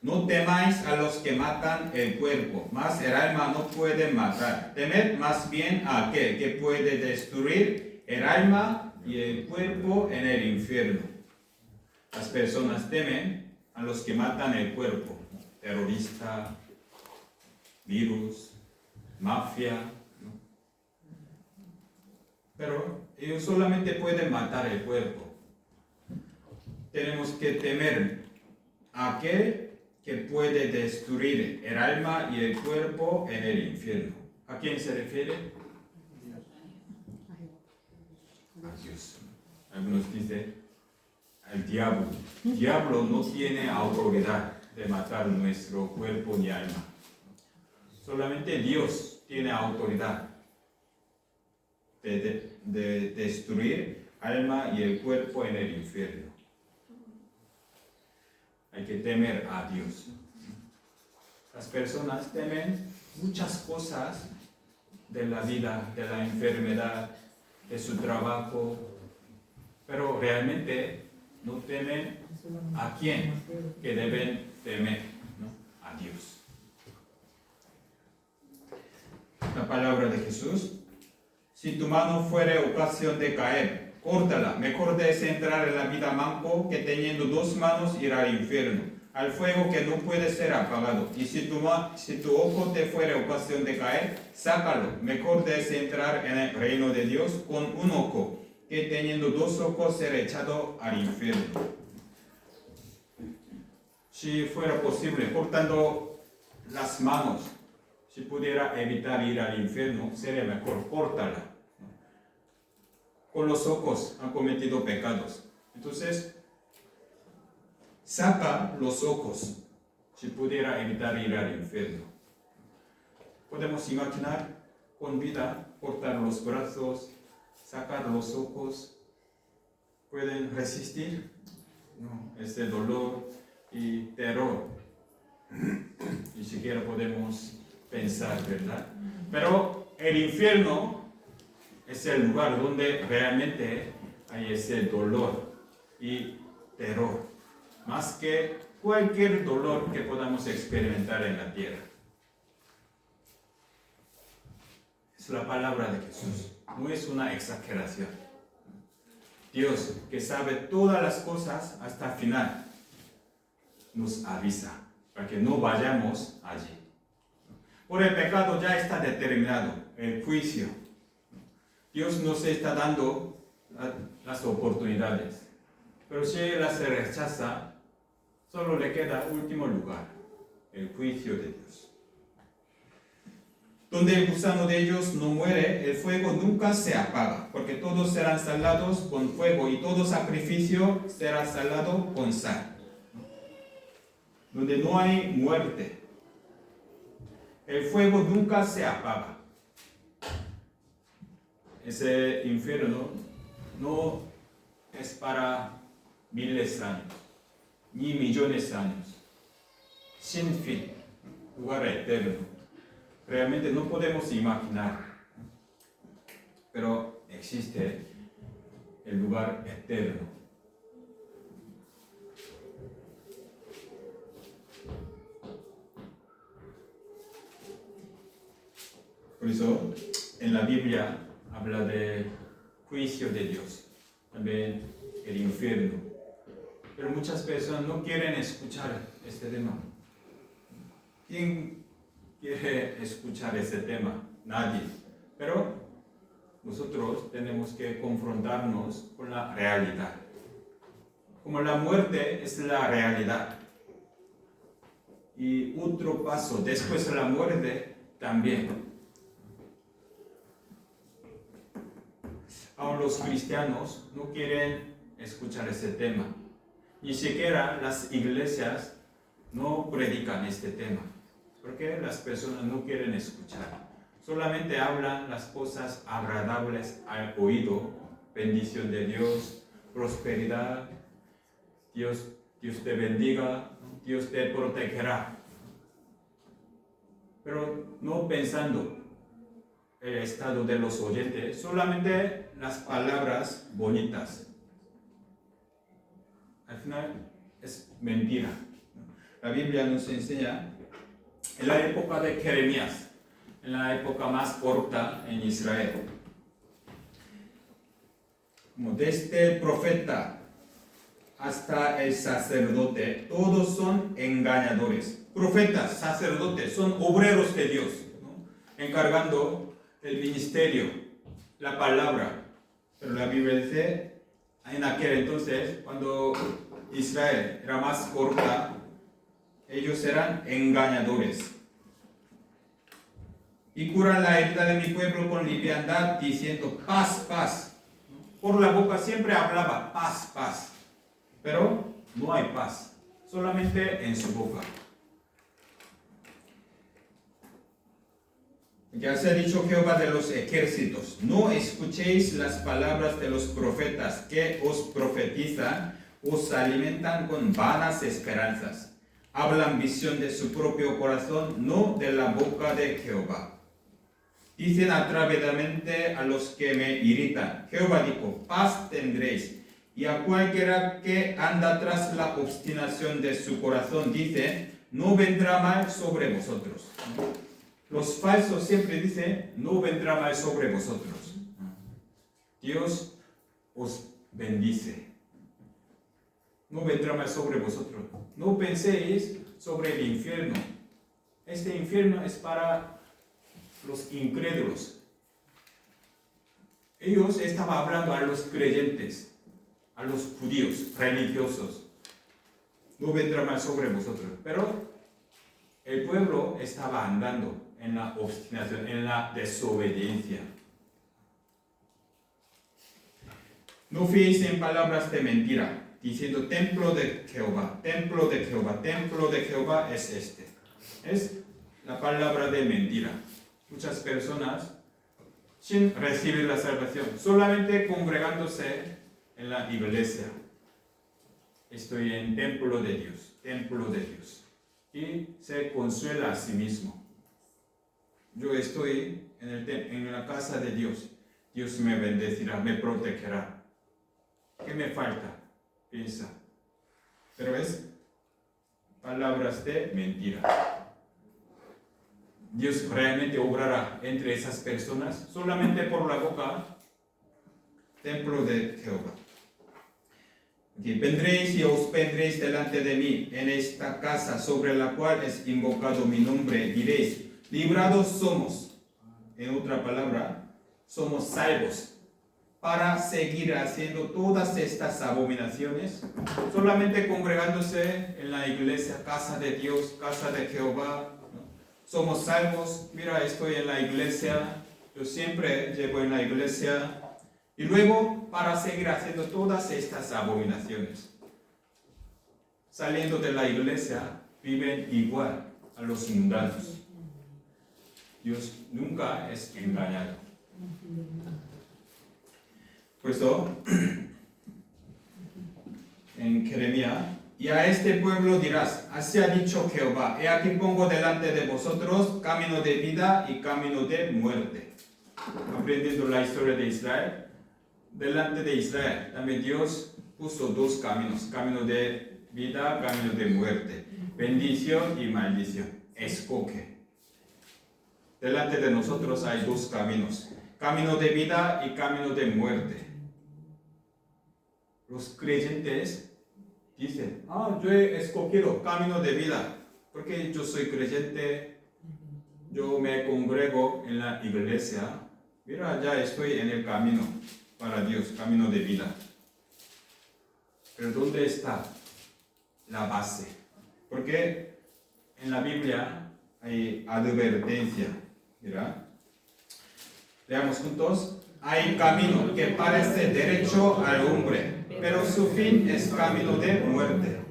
no temáis a los que matan el cuerpo, mas el alma no puede matar. Temed más bien a aquel que puede destruir el alma y el cuerpo en el infierno. Las personas temen a los que matan el cuerpo: terrorista, virus, mafia, ¿no? Pero ellos solamente pueden matar el cuerpo. Tenemos que temer a aquel que puede destruir el alma y el cuerpo en el infierno. ¿A quién se refiere? A Dios. Algunos dicen al diablo. El diablo no tiene autoridad de matar nuestro cuerpo ni alma. Solamente Dios tiene autoridad de destruir alma y el cuerpo en el infierno. Hay que temer a Dios. Las personas temen muchas cosas de la vida, de la enfermedad, de su trabajo, pero realmente no temen a quién que deben temer, ¿no? A Dios. La palabra de Jesús: si tu mano fuere ocasión de caer, córtala. Mejor es entrar en la vida manco que teniendo dos manos ir al infierno, al fuego que no puede ser apagado. Y si tu ojo te fuere ocasión de caer, sácalo. Mejor es entrar en el reino de Dios con un ojo que teniendo dos ojos ser echado al infierno. Si fuera posible, cortando las manos. Si pudiera evitar ir al infierno, sería mejor córtala. Con los ojos han cometido pecados. Entonces, saca los ojos si pudiera evitar ir al infierno. Podemos imaginar con vida, cortar los brazos, sacar los ojos. ¿Pueden resistir? No, ese dolor y terror. Ni siquiera podemos pensar, ¿verdad? Pero el infierno es el lugar donde realmente hay ese dolor y terror, más que cualquier dolor que podamos experimentar en la tierra. Es la palabra de Jesús, no es una exageración. Dios, que sabe todas las cosas hasta el final, nos avisa para que no vayamos allí. Por el pecado ya está determinado el juicio. Dios nos está dando las oportunidades, pero si Él las rechaza, solo le queda último lugar, el juicio de Dios. Donde el gusano de ellos no muere, el fuego nunca se apaga, porque todos serán salados con fuego y todo sacrificio será salado con sal. Donde no hay muerte, el fuego nunca se apaga. Ese infierno no es para miles de años, ni millones de años, sin fin, lugar eterno. Realmente no podemos imaginar, pero existe el lugar eterno. Por eso, en la Biblia habla del juicio de Dios, también el infierno. Pero muchas personas no quieren escuchar este tema. ¿Quién quiere escuchar ese tema? Nadie. Pero nosotros tenemos que confrontarnos con la realidad. Como la muerte es la realidad. Y otro paso después de la muerte también. Aún los cristianos no quieren escuchar ese tema. Ni siquiera las iglesias no predican este tema. Porque las personas no quieren escuchar. Solamente hablan las cosas agradables al oído. Bendición de Dios, prosperidad. Dios te bendiga, Dios te protegerá. Pero no pensando el estado de los oyentes, solamente las palabras bonitas. Al final es mentira. La Biblia nos enseña en la época de Jeremías, en la época más corta en Israel. Como desde el profeta hasta el sacerdote, todos son engañadores. Profetas, sacerdotes, son obreros de Dios, ¿no? Encargando el ministerio, la palabra. Pero la Biblia dice, en aquel entonces, cuando Israel era más corta, ellos eran engañadores. Y curan la herida de mi pueblo con liviandad, diciendo paz, paz. Por la boca siempre hablaba paz, paz. Pero no hay paz, solamente en su boca. Ya se ha dicho Jehová de los ejércitos, no escuchéis las palabras de los profetas que os profetizan, os alimentan con vanas esperanzas. Hablan visión de su propio corazón, no de la boca de Jehová. Dicen atrevidamente a los que me irritan. Jehová dijo, paz tendréis. Y a cualquiera que anda tras la obstinación de su corazón dice, no vendrá mal sobre vosotros. Los falsos siempre dicen, no vendrá mal sobre vosotros. Dios os bendice. No vendrá mal sobre vosotros. No penséis sobre el infierno. Este infierno es para los incrédulos. Ellos estaban hablando a los creyentes, a los judíos religiosos. No vendrá mal sobre vosotros. Pero el pueblo estaba andando en la obstinación, en la desobediencia. No fiéis en palabras de mentira, diciendo templo de Jehová, templo de Jehová, templo de Jehová es este. Es la palabra de mentira. Muchas personas, sin recibir la salvación, solamente congregándose en la iglesia. Estoy en templo de Dios, templo de Dios. Y se consuela a sí mismo. Yo estoy en la casa de Dios. Dios me bendecirá, me protegerá. ¿Qué me falta? Piensa. Pero es palabras de mentira. Dios realmente obrará entre esas personas solamente por la boca. Templo de Jehová. Aquí, vendréis y os vendréis delante de mí en esta casa sobre la cual es invocado mi nombre. Diréis, librados somos. En otra palabra, somos salvos. Para seguir haciendo todas estas abominaciones, solamente congregándose en la iglesia, casa de Dios, casa de Jehová, ¿no? Somos salvos. Mira, estoy en la iglesia, yo siempre llevo en la iglesia, y luego para seguir haciendo todas estas abominaciones. Saliendo de la iglesia, viven igual a los mundanos. Dios nunca es engañado. Por eso, en Jeremías, y a este pueblo dirás, así ha dicho Jehová, he aquí pongo delante de vosotros camino de vida y camino de muerte. Aprendiendo la historia de Israel, delante de Israel también Dios puso dos caminos, camino de vida, camino de muerte, bendición y maldición. Escoge. Delante de nosotros hay dos caminos, camino de vida y camino de muerte. Los creyentes dicen, yo he escogido camino de vida, porque yo soy creyente, yo me congrego en la iglesia, mira, ya estoy en el camino para Dios, camino de vida. Pero ¿dónde está la base? Porque en la Biblia hay advertencia, mira, leamos juntos. Hay camino que parece derecho al hombre, pero su fin es camino de muerte.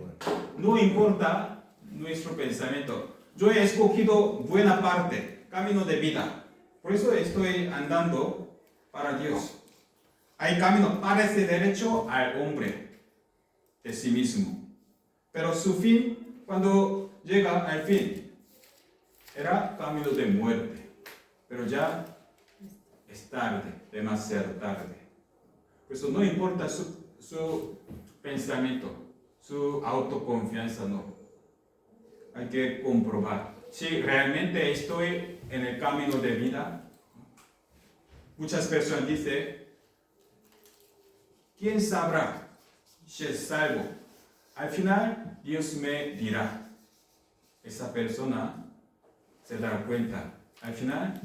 No importa nuestro pensamiento. Yo he escogido buena parte, camino de vida. Por eso estoy andando para Dios. Hay camino, parece derecho al hombre de sí mismo. Pero su fin, cuando llega al fin, era camino de muerte. Pero ya es tarde, demasiado tarde. Por eso no importa su pensamiento, su autoconfianza, no. Hay que comprobar si realmente estoy en el camino de vida. Muchas personas dicen, ¿quién sabrá si es salvo? Al final, Dios me dirá. Esa persona se dará cuenta. Al final,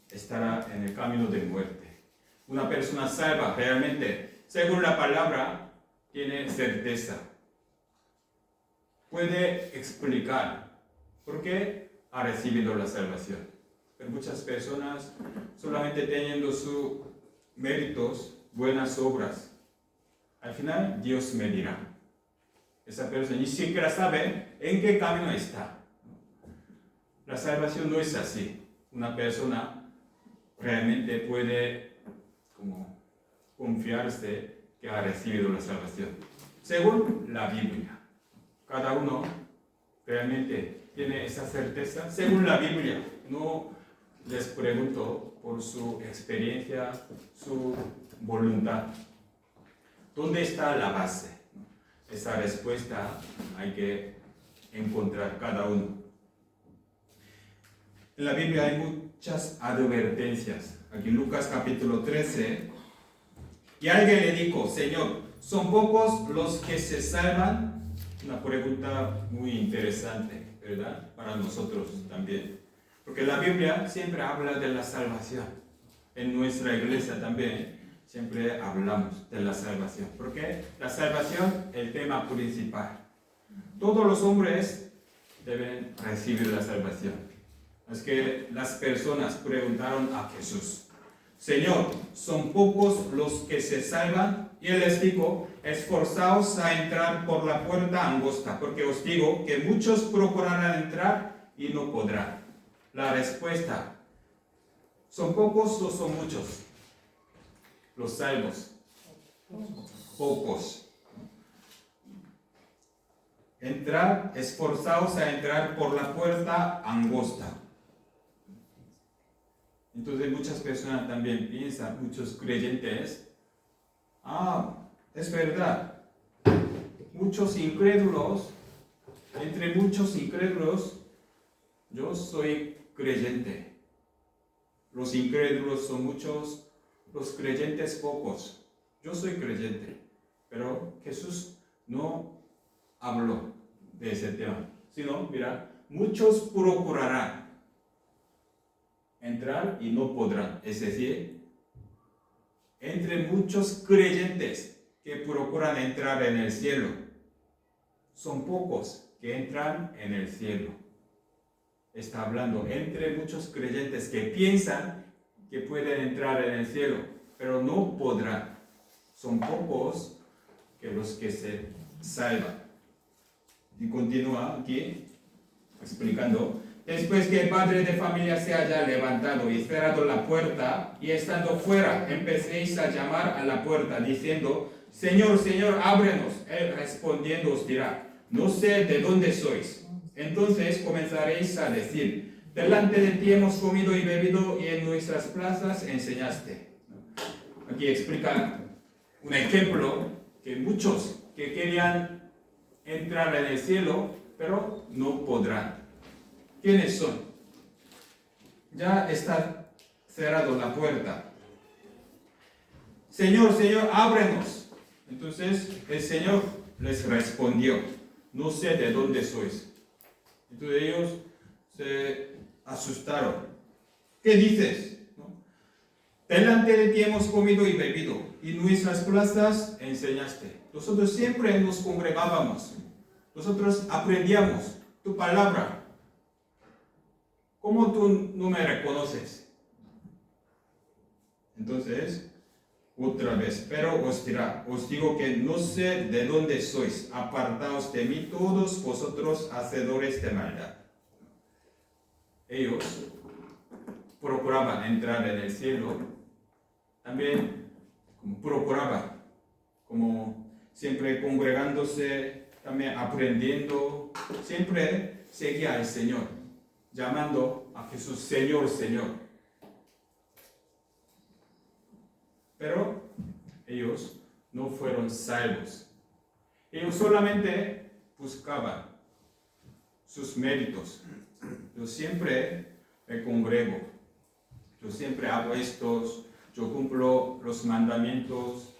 estará en el camino de muerte. Una persona salva realmente, según la palabra, tiene certeza. Puede explicar por qué ha recibido la salvación. Pero muchas personas, solamente teniendo sus méritos, buenas obras, al final Dios me dirá. Esa persona ni siquiera sabe en qué camino está. La salvación no es así. Una persona realmente puede confiarse que ha recibido la salvación. Según la Biblia. Cada uno realmente tiene esa certeza. Según la Biblia. No les pregunto por su experiencia, su voluntad. ¿Dónde está la base? Esa respuesta hay que encontrar cada uno. En la Biblia hay muchas advertencias. Aquí Lucas capítulo 13. Y alguien le dijo, Señor, ¿son pocos los que se salvan? Una pregunta muy interesante, ¿verdad? Para nosotros también. Porque la Biblia siempre habla de la salvación. En nuestra iglesia también siempre hablamos de la salvación. Porque la salvación es el tema principal. Todos los hombres deben recibir la salvación. Es que las personas preguntaron a Jesús: Señor, ¿son pocos los que se salvan? Y él les dijo: esforzaos a entrar por la puerta angosta, porque os digo que muchos procurarán entrar y no podrán. La respuesta: ¿son pocos o son muchos los salvos? Pocos. Entrar, esforzaos a entrar por la puerta angosta. Entonces muchas personas también piensan, muchos creyentes: es verdad, muchos incrédulos, entre muchos incrédulos, yo soy creyente. Los incrédulos son muchos, los creyentes pocos. Yo soy creyente, pero Jesús no habló de ese tema, sino, mira, muchos procurarán entrar y no podrán. Es decir, entre muchos creyentes que procuran entrar en el cielo, son pocos que entran en el cielo. Está hablando entre muchos creyentes que piensan que pueden entrar en el cielo, pero no podrán. Son pocos que los que se salvan. Y continúa aquí explicando: después que el padre de familia se haya levantado y cerrado la puerta, y estando fuera, empecéis a llamar a la puerta, diciendo: Señor, Señor, ábrenos. Él respondiendo os dirá: no sé de dónde sois. Entonces comenzaréis a decir: delante de ti hemos comido y bebido, y en nuestras plazas enseñaste. Aquí explica un ejemplo que muchos que querían entrar en el cielo, pero no podrán. ¿Quiénes son? Ya está cerrado la puerta. Señor, Señor, ábrenos. Entonces el Señor les respondió: no sé de dónde sois. Entonces ellos se asustaron. ¿Qué dices? ¿No? Delante de ti hemos comido y bebido, y nuestras plazas enseñaste. Nosotros siempre nos congregábamos. Nosotros aprendíamos tu palabra. ¿Cómo tú no me reconoces? Entonces, otra vez: pero os dirá, os digo que no sé de dónde sois. Apartaos de mí todos vosotros hacedores de maldad. Ellos procuraban entrar en el cielo, también procuraban, como siempre congregándose, también aprendiendo, siempre seguía al Señor, llamando a Jesús Señor, Señor. Pero ellos no fueron salvos. Ellos solamente buscaban sus méritos. Yo siempre me congrego. Yo siempre hago estos. Yo cumplo los mandamientos.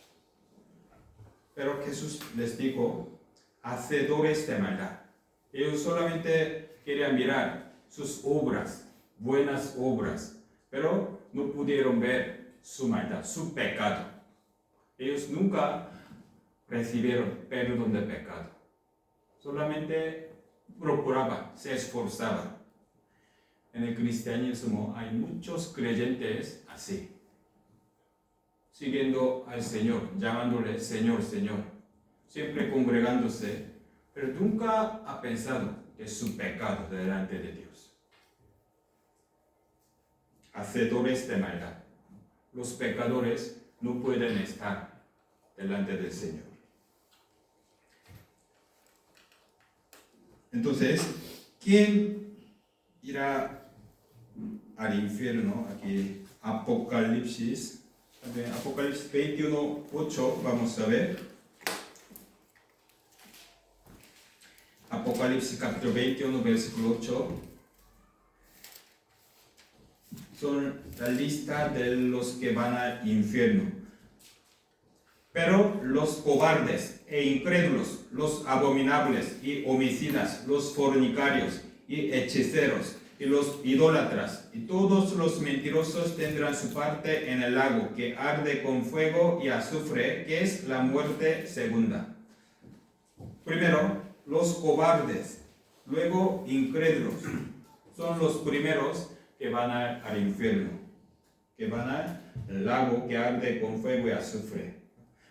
Pero Jesús les dijo: hacedores de maldad. Ellos solamente querían mirar sus obras, buenas obras, pero no pudieron ver su maldad, su pecado. Ellos nunca recibieron perdón de pecado. Solamente procuraban, se esforzaban. En el cristianismo hay muchos creyentes así, siguiendo al Señor, llamándole Señor, Señor, siempre congregándose, pero nunca ha pensado que es su pecado delante de Dios. Hacedores de maldad. Los pecadores no pueden estar delante del Señor. Entonces, ¿quién irá al infierno? Aquí Apocalipsis 21:8, vamos a ver. Apocalipsis capítulo 21, versículo 8. Son la lista de los que van al infierno. Pero los cobardes e incrédulos, los abominables y homicidas, los fornicarios y hechiceros y los idólatras y todos los mentirosos tendrán su parte en el lago que arde con fuego y azufre, que es la muerte segunda. Primero, los cobardes, luego incrédulos, son los primeros que van al infierno, que van al lago que arde con fuego y azufre.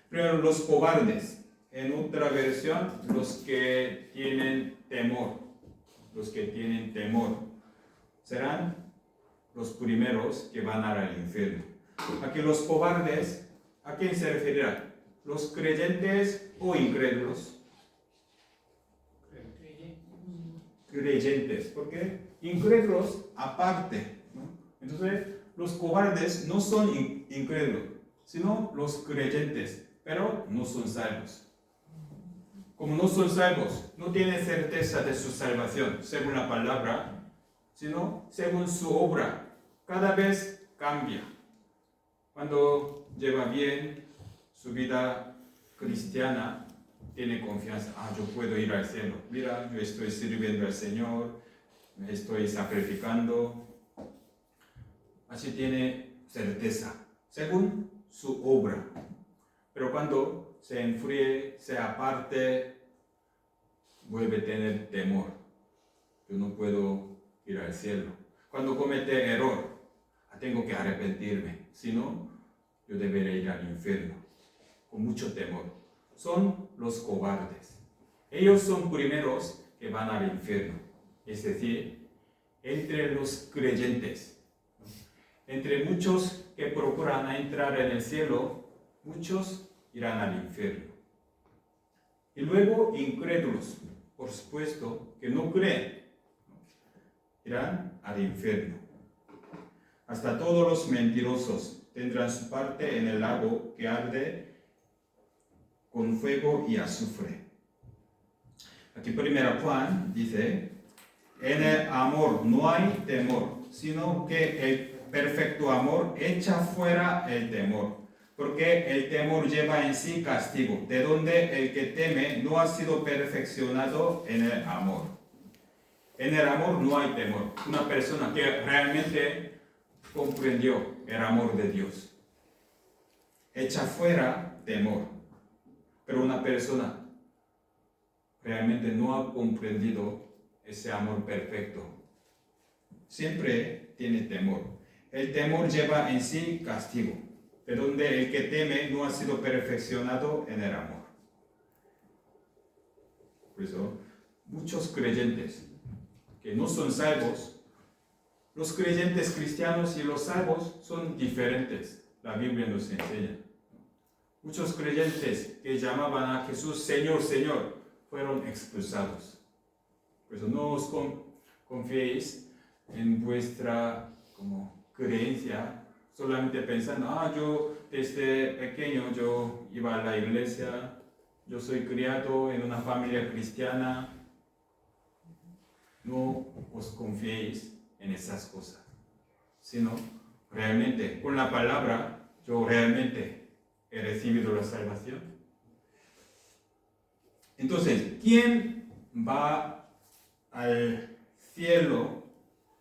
Pero los cobardes, en otra versión, los que tienen temor, serán los primeros que van al infierno. Aquí los cobardes, ¿a quién se referirá? ¿Los creyentes o incrédulos? Creyentes, porque incrédulos aparte, ¿no? Entonces, los cobardes no son incrédulos, sino los creyentes, pero no son salvos. Como no son salvos, no tienen certeza de su salvación, según la palabra, sino según su obra. Cada vez cambia. Cuando lleva bien su vida cristiana, tiene confianza. Yo puedo ir al cielo. Mira, yo estoy sirviendo al Señor, me estoy sacrificando. Así tiene certeza, según su obra. Pero cuando se enfríe, se aparte, vuelve a tener temor. Yo no puedo ir al cielo. Cuando comete error, tengo que arrepentirme. Si no, yo deberé ir al infierno. Con mucho temor. Son los cobardes. Ellos son primeros que van al infierno. Es decir, entre los creyentes. Entre muchos que procuran entrar en el cielo, muchos irán al infierno. Y luego incrédulos, por supuesto, que no creen, irán al infierno. Hasta todos los mentirosos tendrán su parte en el lago que arde con fuego y azufre. Aquí 1 Juan dice, en el amor no hay temor, sino que el perfecto amor echa fuera el temor, porque el temor lleva en sí castigo, de donde el que teme no ha sido perfeccionado en el amor. En el amor no hay temor. Una persona que realmente comprendió el amor de Dios echa fuera temor. Pero una persona realmente no ha comprendido ese amor perfecto. Siempre tiene temor. El temor lleva en sí castigo, de donde el que teme no ha sido perfeccionado en el amor. Por eso, muchos creyentes que no son salvos, los creyentes cristianos y los salvos son diferentes. La Biblia nos enseña. Muchos creyentes que llamaban a Jesús Señor, Señor, fueron expulsados. Por eso no os confiéis en vuestra creencia, solamente pensando, yo desde pequeño yo iba a la iglesia, yo soy criado en una familia cristiana. No os confiéis en esas cosas, sino realmente con la palabra yo realmente he recibido la salvación. Entonces, ¿quién va al cielo?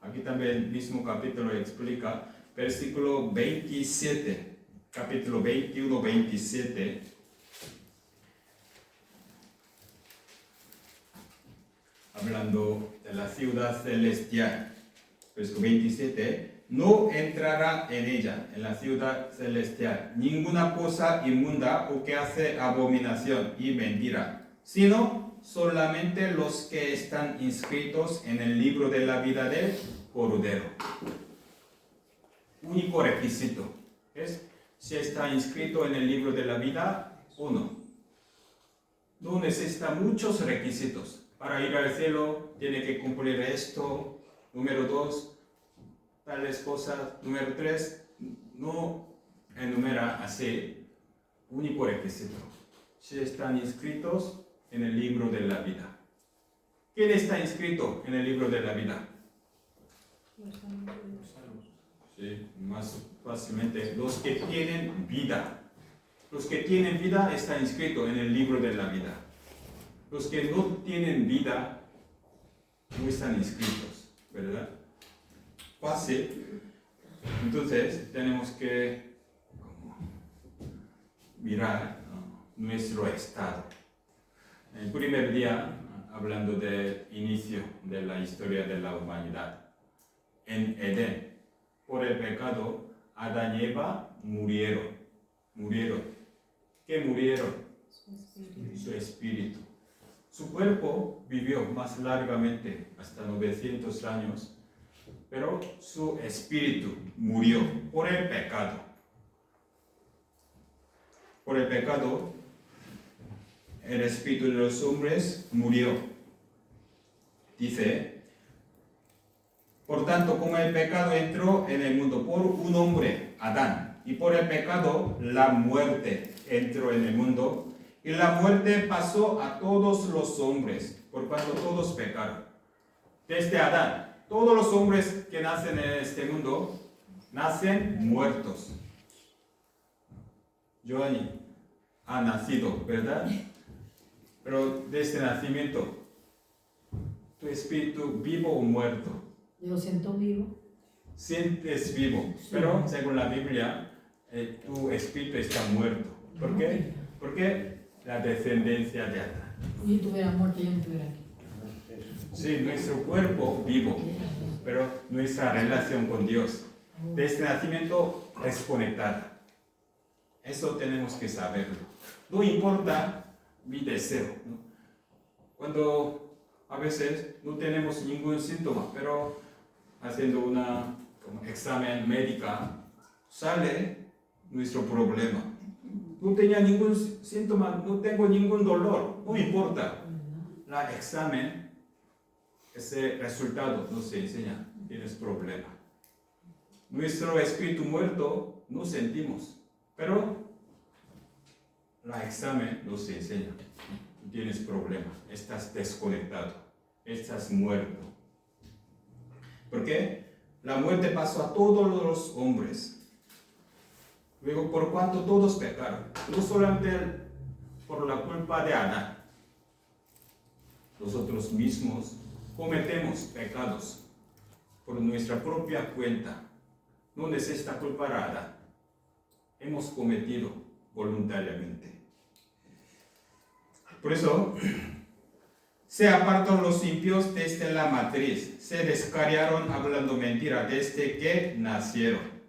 Aquí también el mismo capítulo explica, versículo 27, capítulo 21, 27. Hablando de la ciudad celestial, versículo 27, no entrará en ella, en la ciudad celestial, ninguna cosa inmunda o que hace abominación y mentira, sino solamente los que están inscritos en el libro de la vida del Cordero. Único requisito es si está inscrito en el libro de la vida o no. No necesita muchos requisitos. Para ir al cielo tiene que cumplir esto. Número 2, tales cosas. Número 3, no enumera así. Único requisito. Si están inscritos en el libro de la vida. ¿Quién está inscrito en el libro de la vida? Sí, más fácilmente, los que tienen vida. Los que tienen vida están inscritos en el libro de la vida. Los que no tienen vida no están inscritos, ¿verdad? Fácil. Entonces, tenemos que mirar nuestro estado. El primer día, hablando del inicio de la historia de la humanidad, en Edén. Por el pecado, Adán y Eva murieron. ¿Qué murieron? Su espíritu. Su cuerpo vivió más largamente, hasta 900 años, pero su espíritu murió por el pecado. Por el pecado, el espíritu de los hombres murió. Dice, por tanto, como el pecado entró en el mundo por un hombre, Adán, y por el pecado la muerte entró en el mundo, y la muerte pasó a todos los hombres, por cuanto todos pecaron. Desde Adán, todos los hombres que nacen en este mundo, nacen muertos. Johnny ha nacido, ¿verdad? Pero desde nacimiento, ¿tu espíritu vivo o muerto?
Yo lo siento vivo.
Sientes vivo,
Sí.
pero según la Biblia, tu espíritu está muerto. ¿Por qué? Porque la descendencia de Adán.
Si yo tuviera muerto, yo no estuviera aquí.
Sí, nuestro cuerpo vivo, pero nuestra relación con Dios, desde nacimiento desconectada. Eso tenemos que saberlo. No importa mi deseo, ¿no? Cuando a veces no tenemos ningún síntoma, pero haciendo una examen médica, sale nuestro problema. No tenía ningún síntoma, no tengo ningún dolor, no importa. La examen, ese resultado nos enseña, tienes problema. Nuestro espíritu muerto no sentimos, pero la examen nos enseña, tienes problema, estás desconectado, estás muerto. ¿Por qué? La muerte pasó a todos los hombres. Luego, por cuanto todos pecaron, no solamente por la culpa de Adán, nosotros mismos cometemos pecados por nuestra propia cuenta. No necesita culpar a Adán. Hemos cometido voluntariamente. Por eso, se apartaron los impíos desde la matriz, se descarriaron hablando mentira desde que nacieron.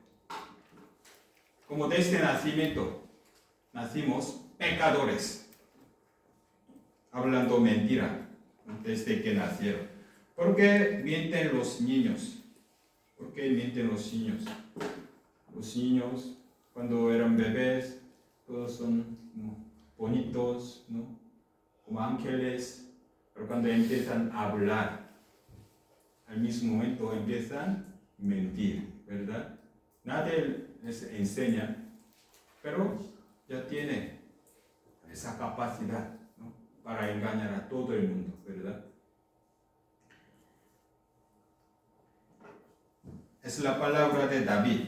Como desde nacimiento nacimos pecadores, hablando mentira desde que nacieron. ¿Por qué mienten los niños? ¿Por qué mienten los niños? Los niños, cuando eran bebés, todos son bonitos, ¿no? Como ángeles, pero cuando empiezan a hablar, al mismo momento empiezan a mentir, ¿verdad? Nadie les enseña, pero ya tiene esa capacidad, ¿no? Para engañar a todo el mundo, ¿verdad? Es la palabra de David.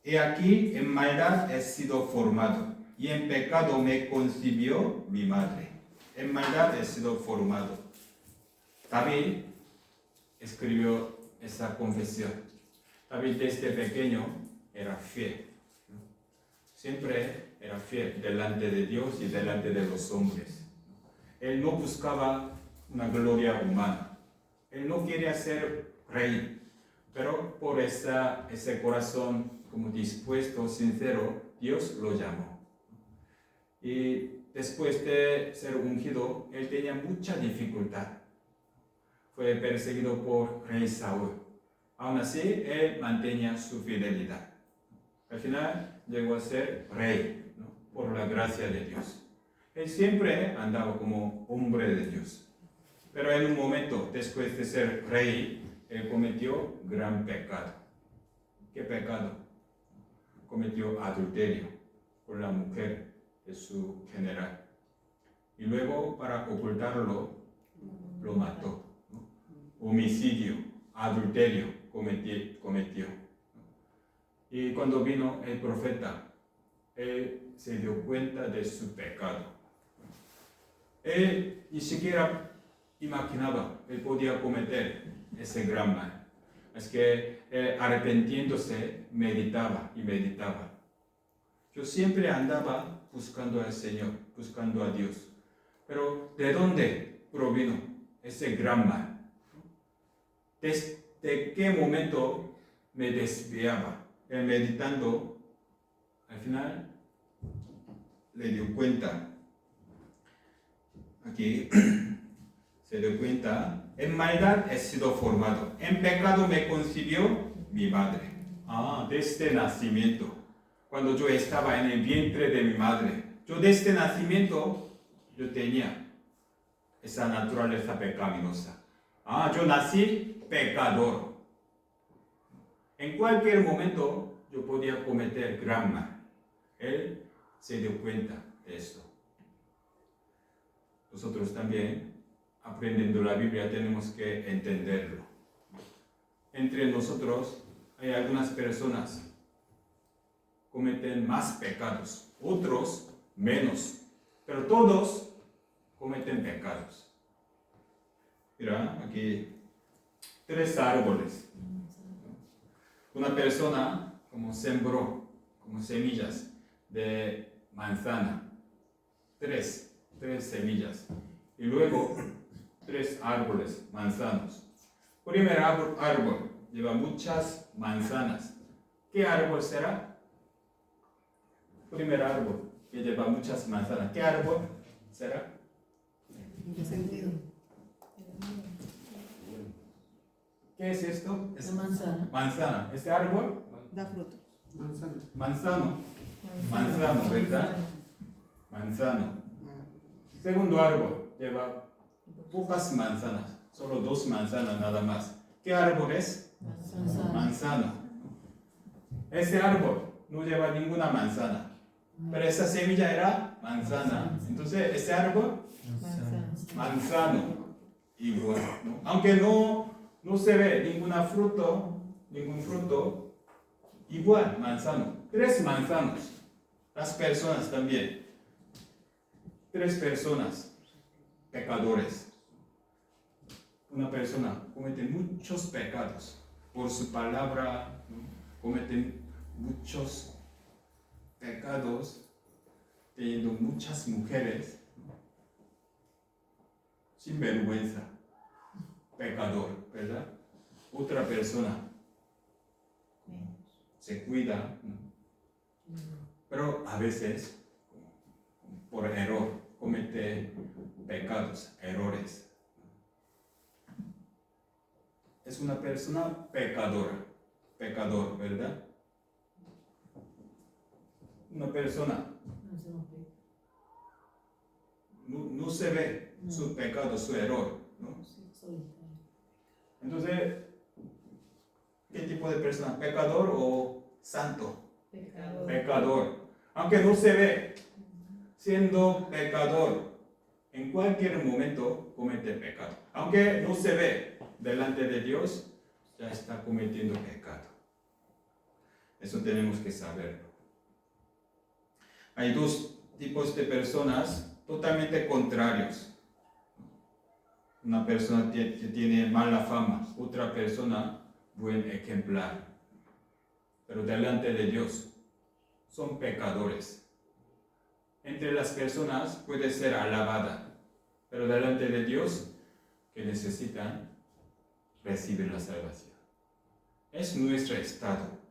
He aquí, en maldad he sido formado, y en pecado me concibió mi madre. En maldad he sido formado. David escribió esa confesión. David desde pequeño era fiel, ¿no? Siempre era fiel delante de Dios y delante de los hombres. Él no buscaba una gloria humana. Él no quería ser rey, pero por ese corazón como dispuesto, sincero, Dios lo llamó. Y después de ser ungido, él tenía mucha dificultad. Fue perseguido por rey Saúl. Aún así, él mantenía su fidelidad. Al final, llegó a ser rey, ¿no? Por la gracia de Dios. Él siempre andaba como hombre de Dios. Pero en un momento, después de ser rey, él cometió gran pecado. ¿Qué pecado? Cometió adulterio con la mujer de su general. Y luego, para ocultarlo, lo mató, ¿no? Homicidio, adulterio cometió. Y cuando vino el profeta, él se dio cuenta de su pecado. Él ni siquiera imaginaba que podía cometer ese gran mal. Es que arrepintiéndose, meditaba y meditaba. Yo siempre andaba buscando al Señor, buscando a Dios. Pero ¿de dónde provino ese gran mal? de qué momento me desviaba. Él meditando, al final le dio cuenta. Aquí se dio cuenta, en maldad he sido formado, en pecado me concibió mi madre. Desde nacimiento, cuando yo estaba en el vientre de mi madre, yo desde nacimiento, yo tenía esa naturaleza pecaminosa. Yo nací pecador. En cualquier momento, yo podía cometer gran mal. Él se dio cuenta de esto. Nosotros también, aprendiendo la Biblia, tenemos que entenderlo. Entre nosotros hay algunas personas que cometen más pecados, otros menos, pero todos cometen pecados. Mira, aquí 3 árboles. Una persona como sembró, como semillas de manzana. 3 semillas. Y luego 3 árboles, manzanos. Primer árbol lleva muchas manzanas. ¿Qué árbol será? Primer árbol que lleva muchas manzanas. ¿Qué árbol será?
¿En qué sentido?
¿Qué es esto?
La manzana.
Manzana. ¿Este árbol?
Da fruto.
Manzano, ¿verdad? Manzano. Segundo árbol lleva pocas manzanas, solo 2 manzanas nada más. ¿Qué árbol es? Manzano. Ese árbol no lleva ninguna manzana, pero esa semilla era manzana. Entonces, ese árbol, manzano, igual, ¿no? Aunque no se ve ningún fruto, igual, manzano. 3 manzanos. Las personas también. 3 personas, pecadores. Una persona comete muchos pecados por su palabra, ¿no? Cometen muchos pecados, teniendo muchas mujeres, ¿no? Sin vergüenza, pecador, ¿verdad? Otra persona se cuida, ¿no? Pero a veces, por error, comete pecados, errores. Es una persona pecador, ¿verdad? Una persona no se ve su pecado, su error, ¿no? Entonces, ¿qué tipo de persona? ¿Pecador o santo? Pecador. Aunque no se ve, siendo pecador, en cualquier momento comete pecado. Aunque no se ve delante de Dios, ya está cometiendo pecado. Eso tenemos que saberlo. Hay 2 tipos de personas totalmente contrarios. Una persona que tiene mala fama, otra persona buen ejemplar. Pero delante de Dios son pecadores. Entre las personas puede ser alabada, pero delante de Dios que necesitan recibir la salvación. Es nuestro estado.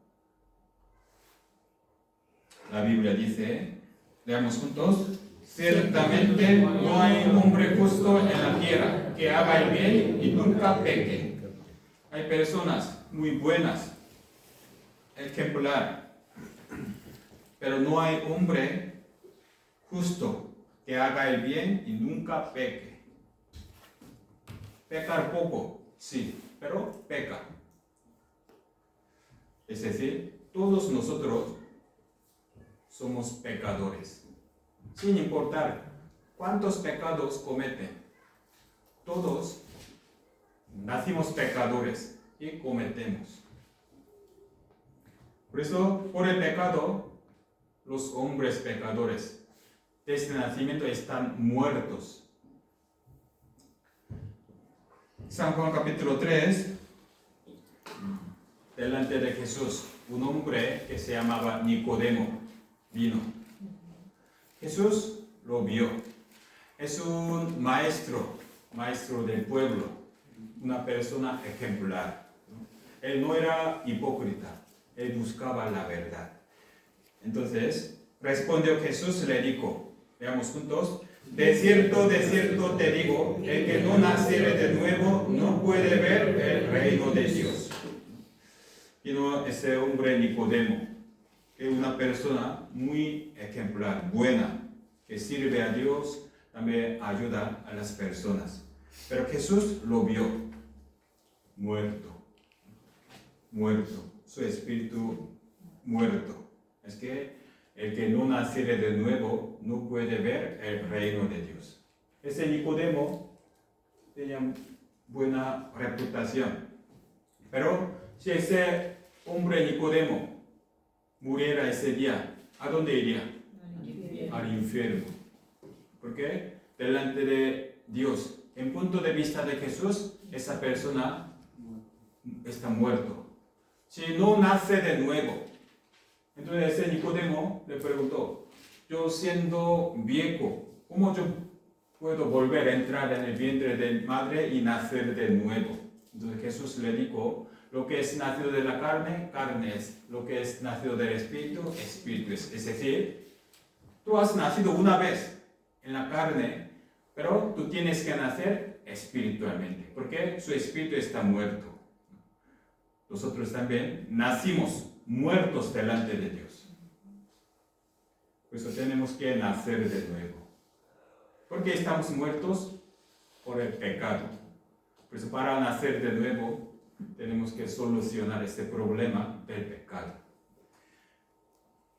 La Biblia dice, leamos juntos, ciertamente no hay hombre justo en la tierra que haga el bien y nunca peque. Hay personas muy buenas, ejemplar, pero no hay hombre justo que haga el bien y nunca peque. Pecar poco, sí, pero peca. Es decir, todos nosotros somos pecadores, sin importar cuántos pecados cometen. Todos nacimos pecadores y cometemos. Por eso, por el pecado, los hombres pecadores desde el nacimiento están muertos. San Juan capítulo 3, delante de Jesús, un hombre que se llamaba Nicodemo vino. Jesús lo vio. Es un maestro del pueblo, una persona ejemplar, ¿no? él no era hipócrita, él buscaba la verdad. Entonces, respondió Jesús, le dijo, veamos juntos, de cierto te digo, el que no naciere de nuevo no puede ver el reino de Dios. Y no, ese hombre Nicodemo, que es una persona muy ejemplar, buena, que sirve a Dios, también ayuda a las personas. Pero Jesús lo vio muerto, su espíritu muerto. Es que el que no naciere de nuevo no puede ver el reino de Dios. Ese Nicodemo tenía buena reputación. Pero si ese hombre Nicodemo muriera ese día, ¿a dónde iría? Al infierno. ¿Por qué? Delante de Dios. En punto de vista de Jesús, esa persona está muerto. Si no nace de nuevo. Entonces ese Nicodemo le preguntó, yo siendo viejo, ¿cómo yo puedo volver a entrar en el vientre de mi madre y nacer de nuevo? Entonces Jesús le dijo, lo que es nacido de la carne, carne es. Lo que es nacido del espíritu, espíritu es. Es decir, tú has nacido una vez en la carne, pero tú tienes que nacer espiritualmente, porque su espíritu está muerto. Nosotros también nacimos muertos delante de Dios. Por eso tenemos que nacer de nuevo. ¿Por qué estamos muertos? Por el pecado. Por eso para nacer de nuevo tenemos que solucionar este problema del pecado.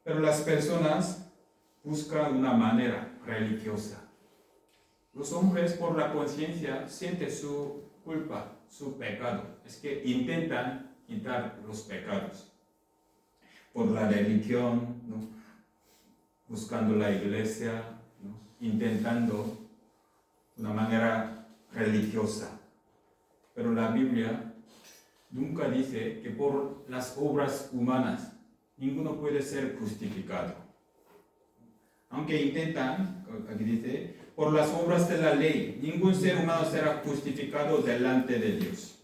Pero las personas buscan una manera religiosa. Los hombres por la conciencia sienten su culpa, su pecado. Es que intentan quitar los pecados. Por la religión, ¿no? Buscando la iglesia, ¿no? Intentando una manera religiosa. Pero la Biblia nunca dice que por las obras humanas ninguno puede ser justificado. Aunque intentan, aquí dice, por las obras de la ley, ningún ser humano será justificado delante de Dios.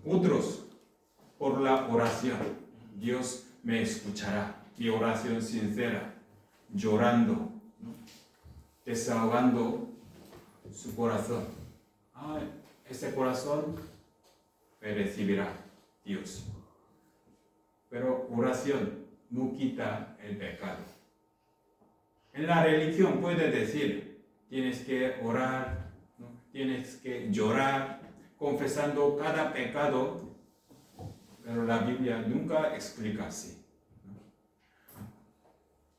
Otros, por la oración, Dios me escuchará. Mi oración sincera, llorando, ¿no? Desahogando su corazón. Ese corazón me recibirá Dios. Pero oración no quita el pecado. En la religión puede decir, tienes que orar, ¿no? Tienes que llorar, confesando cada pecado, pero la Biblia nunca explica así.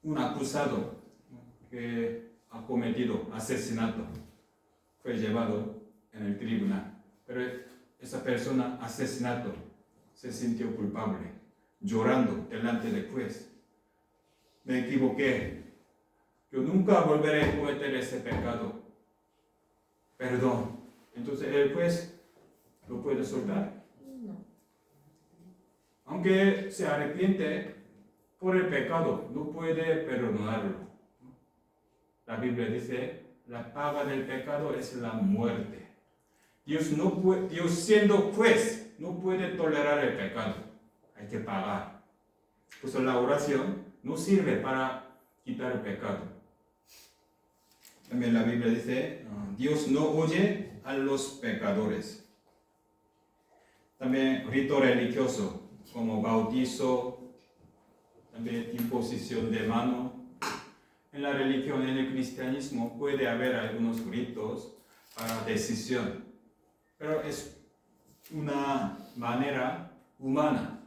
Un acusado, ¿no? Que ha cometido asesinato fue llevado en el tribunal, pero esa persona asesinato se sintió culpable, llorando delante del juez. Me equivoqué. Yo nunca volveré a cometer ese pecado. Perdón. Entonces el juez lo puede soltar.
No.
Aunque se arrepiente por el pecado, no puede perdonarlo. La Biblia dice, la paga del pecado es la muerte. Dios siendo juez no puede tolerar el pecado. Hay que pagar. Por eso la oración no sirve para quitar el pecado. También la Biblia dice, Dios no oye a los pecadores. También rito religioso, como bautizo, también imposición de mano. En la religión, en el cristianismo, puede haber algunos ritos para decisión, pero es una manera humana.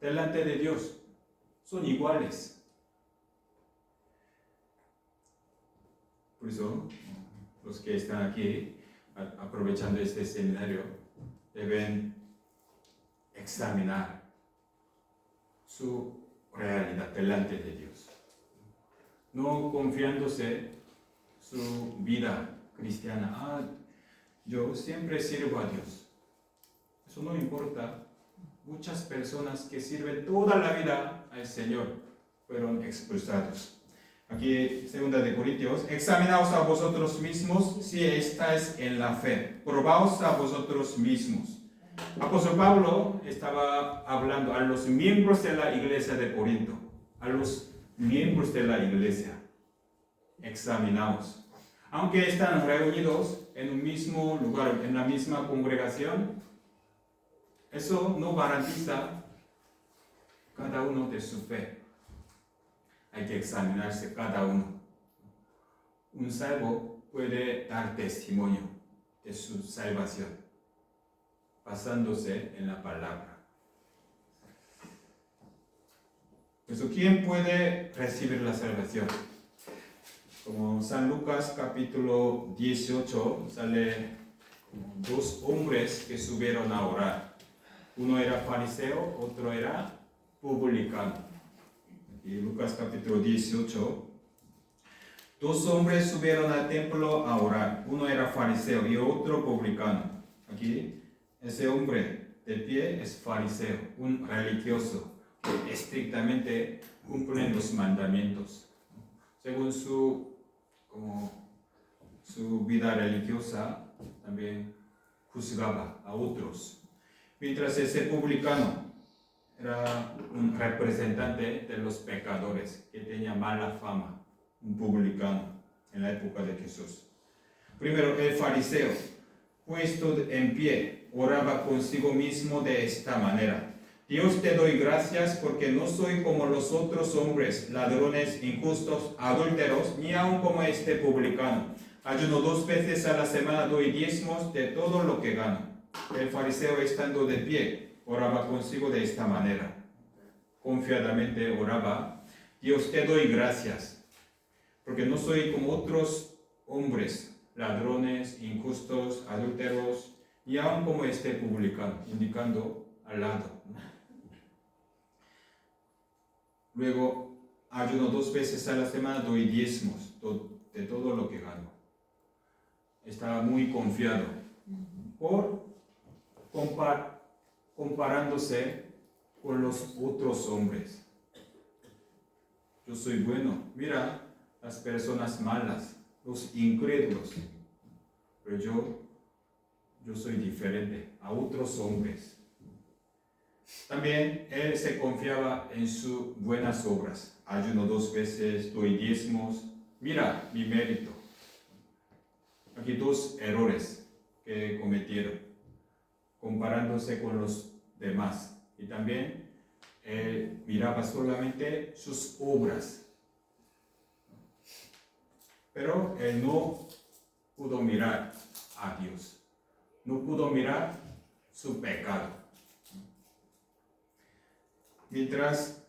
Delante de Dios son iguales. Por eso, los que están aquí, aprovechando este seminario, deben examinar su realidad delante de Dios. No confiándose su vida cristiana. Yo siempre sirvo a Dios. Eso no importa. Muchas personas que sirven toda la vida al Señor fueron expulsados. Aquí, 2 de Corintios, examinaos a vosotros mismos si estáis en la fe. Probaos a vosotros mismos. Apóstol Pablo estaba hablando a los miembros de la iglesia de Corinto, a los miembros de la iglesia. Examinaos. Aunque están reunidos en un mismo lugar, en la misma congregación, eso no garantiza cada uno de su fe. Hay que examinarse cada uno. Un salvo puede dar testimonio de su salvación, basándose en la palabra. Pues, ¿quién puede recibir la salvación? Como San Lucas capítulo 18 sale dos hombres que subieron a orar. Uno era fariseo, otro era publicano. Y Lucas capítulo 18, dos hombres subieron al templo a orar. Uno era fariseo y otro publicano. Aquí, ese hombre de pie es fariseo, un religioso que estrictamente cumple los mandamientos. Según su vida religiosa, también juzgaba a otros. Mientras ese publicano era un representante de los pecadores, que tenía mala fama, un publicano en la época de Jesús. Primero, el fariseo, puesto en pie, oraba consigo mismo de esta manera: Dios, te doy gracias porque no soy como los otros hombres, ladrones, injustos, adúlteros, ni aun como este publicano. Ayuno 2 veces a la semana, doy diezmos de todo lo que gano. El fariseo, estando de pie, oraba consigo de esta manera. Confiadamente oraba: Dios, te doy gracias porque no soy como otros hombres, ladrones, injustos, adúlteros, ni aun como este publicano, indicando al lado. Luego, ayuno 2 veces a la semana, doy diezmos de todo lo que gano. Estaba muy confiado por comparándose con los otros hombres. Yo soy bueno, mira las personas malas, los incrédulos, pero yo soy diferente a otros hombres. También él se confiaba en sus buenas obras. Ayuno 2 veces, doy diezmos, mira mi mérito. Aquí 2 errores que cometieron, comparándose con los demás. Y también él miraba solamente sus obras. Pero él no pudo mirar a Dios. No pudo mirar su pecado. Mientras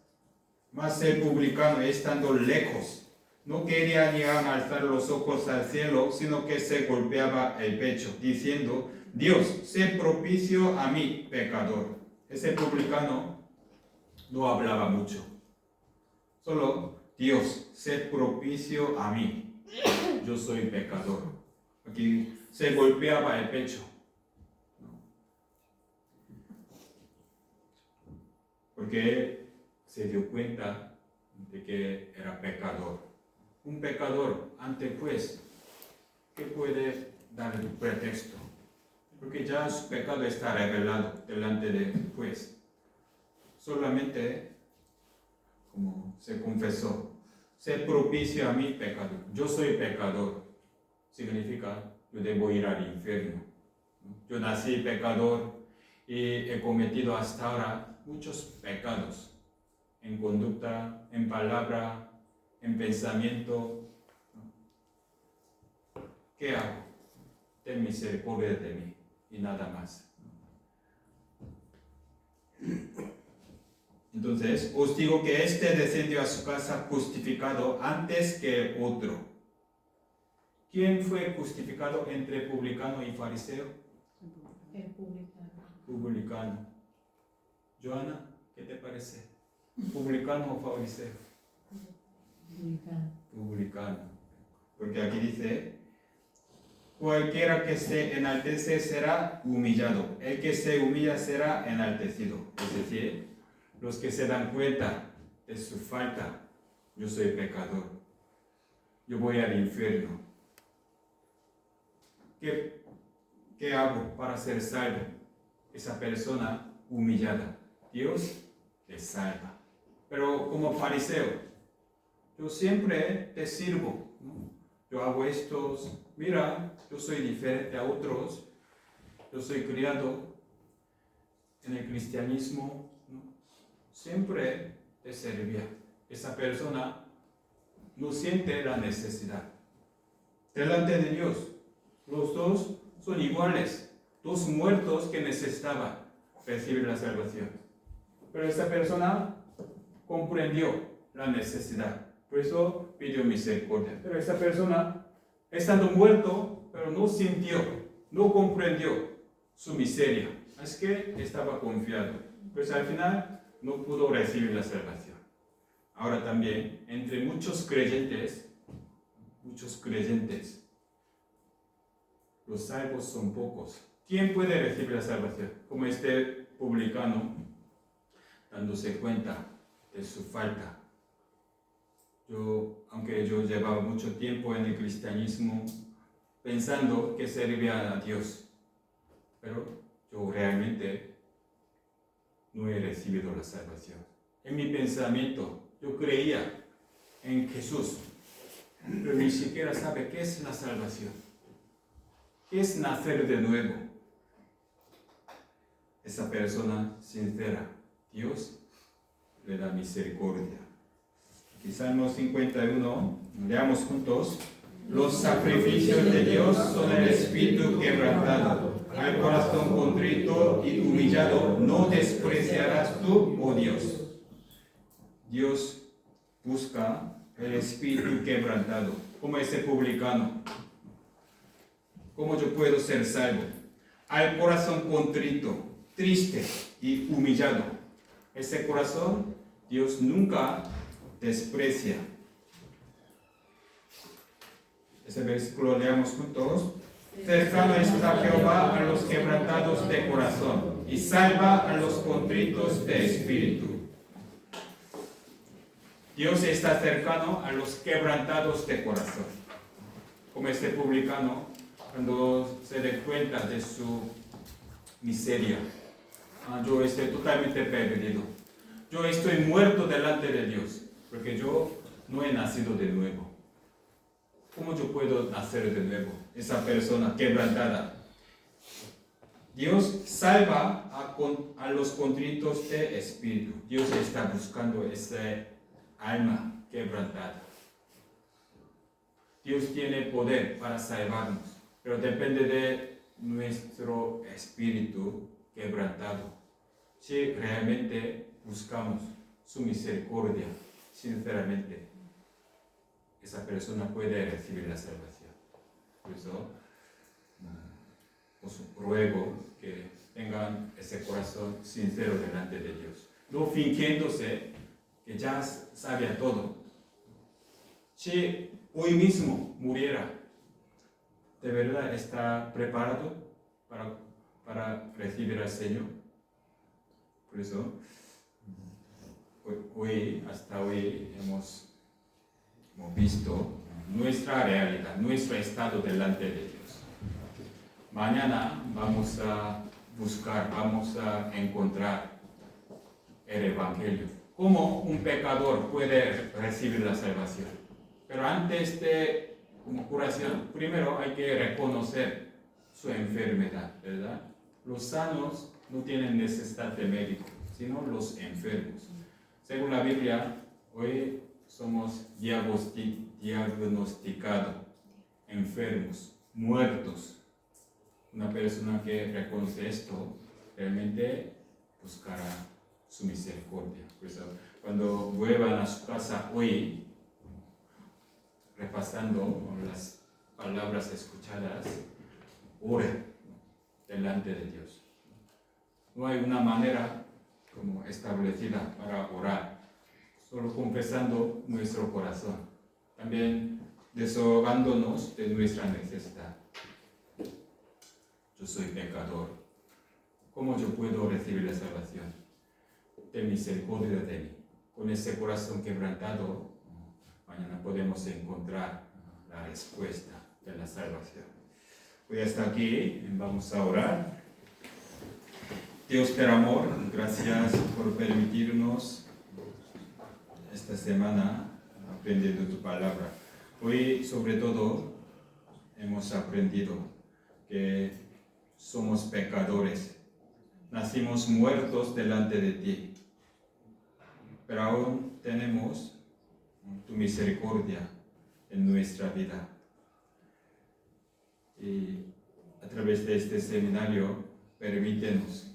más el publicano, estando lejos, no quería ni alzar los ojos al cielo, sino que se golpeaba el pecho, diciendo: Dios, sé propicio a mí, pecador. Ese publicano no hablaba mucho. Solo: Dios, sé propicio a mí. Yo soy pecador. Aquí se golpeaba el pecho. Porque él se dio cuenta de que era pecador. Un pecador, ante juez, ¿qué puede dar el pretexto? Porque ya su pecado está revelado delante del juez. Solamente, como se confesó, sé propicio a mi pecado. Yo soy pecador. Significa, yo debo ir al infierno. Yo nací pecador y he cometido hasta ahora muchos pecados. En conducta, en palabra, en pensamiento. ¿Qué hago? Ten misericordia de mí y nada más. Entonces, os digo que este descendió a su casa justificado antes que otro. ¿Quién fue justificado entre publicano y fariseo?
El publicano.
Publicano. Joana, ¿qué te parece? ¿Publicano o fariseo?
Publicano.
Publicano. Porque aquí dice: cualquiera que se enaltece será humillado, el que se humilla será enaltecido. Es decir, los que se dan cuenta de su falta: yo soy pecador, yo voy al infierno. ¿Qué hago para ser salvo? esa persona humillada, Dios le salva. Pero como fariseo, yo siempre te sirvo, ¿no? Yo hago estos, mira, yo soy diferente a otros, yo soy criado en el cristianismo, ¿no? Siempre te servía. Esa persona no siente la necesidad. Delante de Dios, los dos son iguales, dos muertos que necesitaban recibir la salvación. Pero esa persona comprendió la necesidad, por eso pidió misericordia. Pero esa persona, estando muerto, pero no sintió, no comprendió su miseria. Es que estaba confiado. Pues al final no pudo recibir la salvación. Ahora también, entre muchos creyentes, los salvos son pocos. ¿Quién puede recibir la salvación? Como este publicano, dándose cuenta de su falta. Aunque yo llevaba mucho tiempo en el cristianismo, pensando que servía a Dios, pero yo realmente no he recibido la salvación. En mi pensamiento, yo creía en Jesús, pero ni siquiera sabe qué es la salvación, qué es nacer de nuevo. Esa persona sincera, Dios le da misericordia. Aquí Salmo 51, leamos juntos. Los sacrificios de Dios son el espíritu quebrantado. Al corazón contrito y humillado no despreciarás tú, oh Dios. Dios busca el espíritu quebrantado, como ese publicano. ¿Cómo yo puedo ser salvo? Al corazón contrito, triste y humillado. Ese corazón Dios nunca desprecia. Ese versículo leamos juntos. Cercano está Jehová a los quebrantados de corazón y salva a los contritos de espíritu. Dios está cercano a los quebrantados de corazón. Como este publicano, cuando se da cuenta de su miseria. Yo estoy totalmente perdido. Yo estoy muerto delante de Dios, porque yo no he nacido de nuevo. ¿Cómo yo puedo nacer de nuevo? Esa persona quebrantada. Dios salva a los contritos de espíritu. Dios está buscando esa alma quebrantada. Dios tiene poder para salvarnos, pero depende de nuestro espíritu quebrantado. Si realmente buscamos su misericordia, sinceramente, esa persona puede recibir la salvación. Por eso, os ruego que tengan ese corazón sincero delante de Dios, no fingiéndose que ya sabía todo. Si hoy mismo muriera, ¿de verdad está preparado para recibir al Señor? Por eso, hasta hoy hemos visto nuestra realidad, nuestro estado delante de Dios. Mañana vamos a buscar, vamos a encontrar el Evangelio. ¿Cómo un pecador puede recibir la salvación? Pero antes de curación, primero hay que reconocer su enfermedad, ¿verdad? Los sanos no tienen necesidad de médico, sino los enfermos. Según la Biblia, hoy somos diagnosticados, enfermos, muertos. Una persona que reconoce esto realmente buscará su misericordia. Por eso, cuando vuelvan a su casa hoy, repasando las palabras escuchadas, ore delante de Dios. No hay una manera como establecida para orar, solo confesando nuestro corazón, también desahogándonos de nuestra necesidad. Yo soy pecador. ¿Cómo yo puedo recibir la salvación? Ten misericordia de mí. Con ese corazón quebrantado, mañana podemos encontrar la respuesta de la salvación. Hoy hasta aquí, vamos a orar. Dios del amor, gracias por permitirnos esta semana aprendiendo tu palabra. Hoy, sobre todo, hemos aprendido que somos pecadores. Nacimos muertos delante de ti, pero aún tenemos tu misericordia en nuestra vida. Y a través de este seminario, permítenos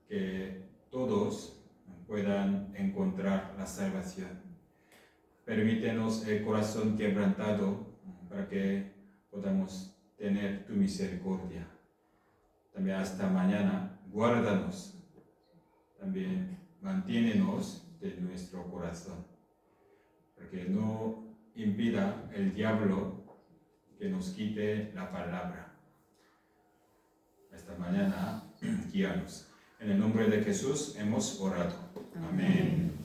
que todos puedan encontrar la salvación. Permítenos el corazón quebrantado para que podamos tener tu misericordia. También hasta mañana, guárdanos. También manténenos de nuestro corazón, para que no impida el diablo que nos quite la palabra. Hasta mañana, guíanos. En el nombre de Jesús hemos orado. Amén.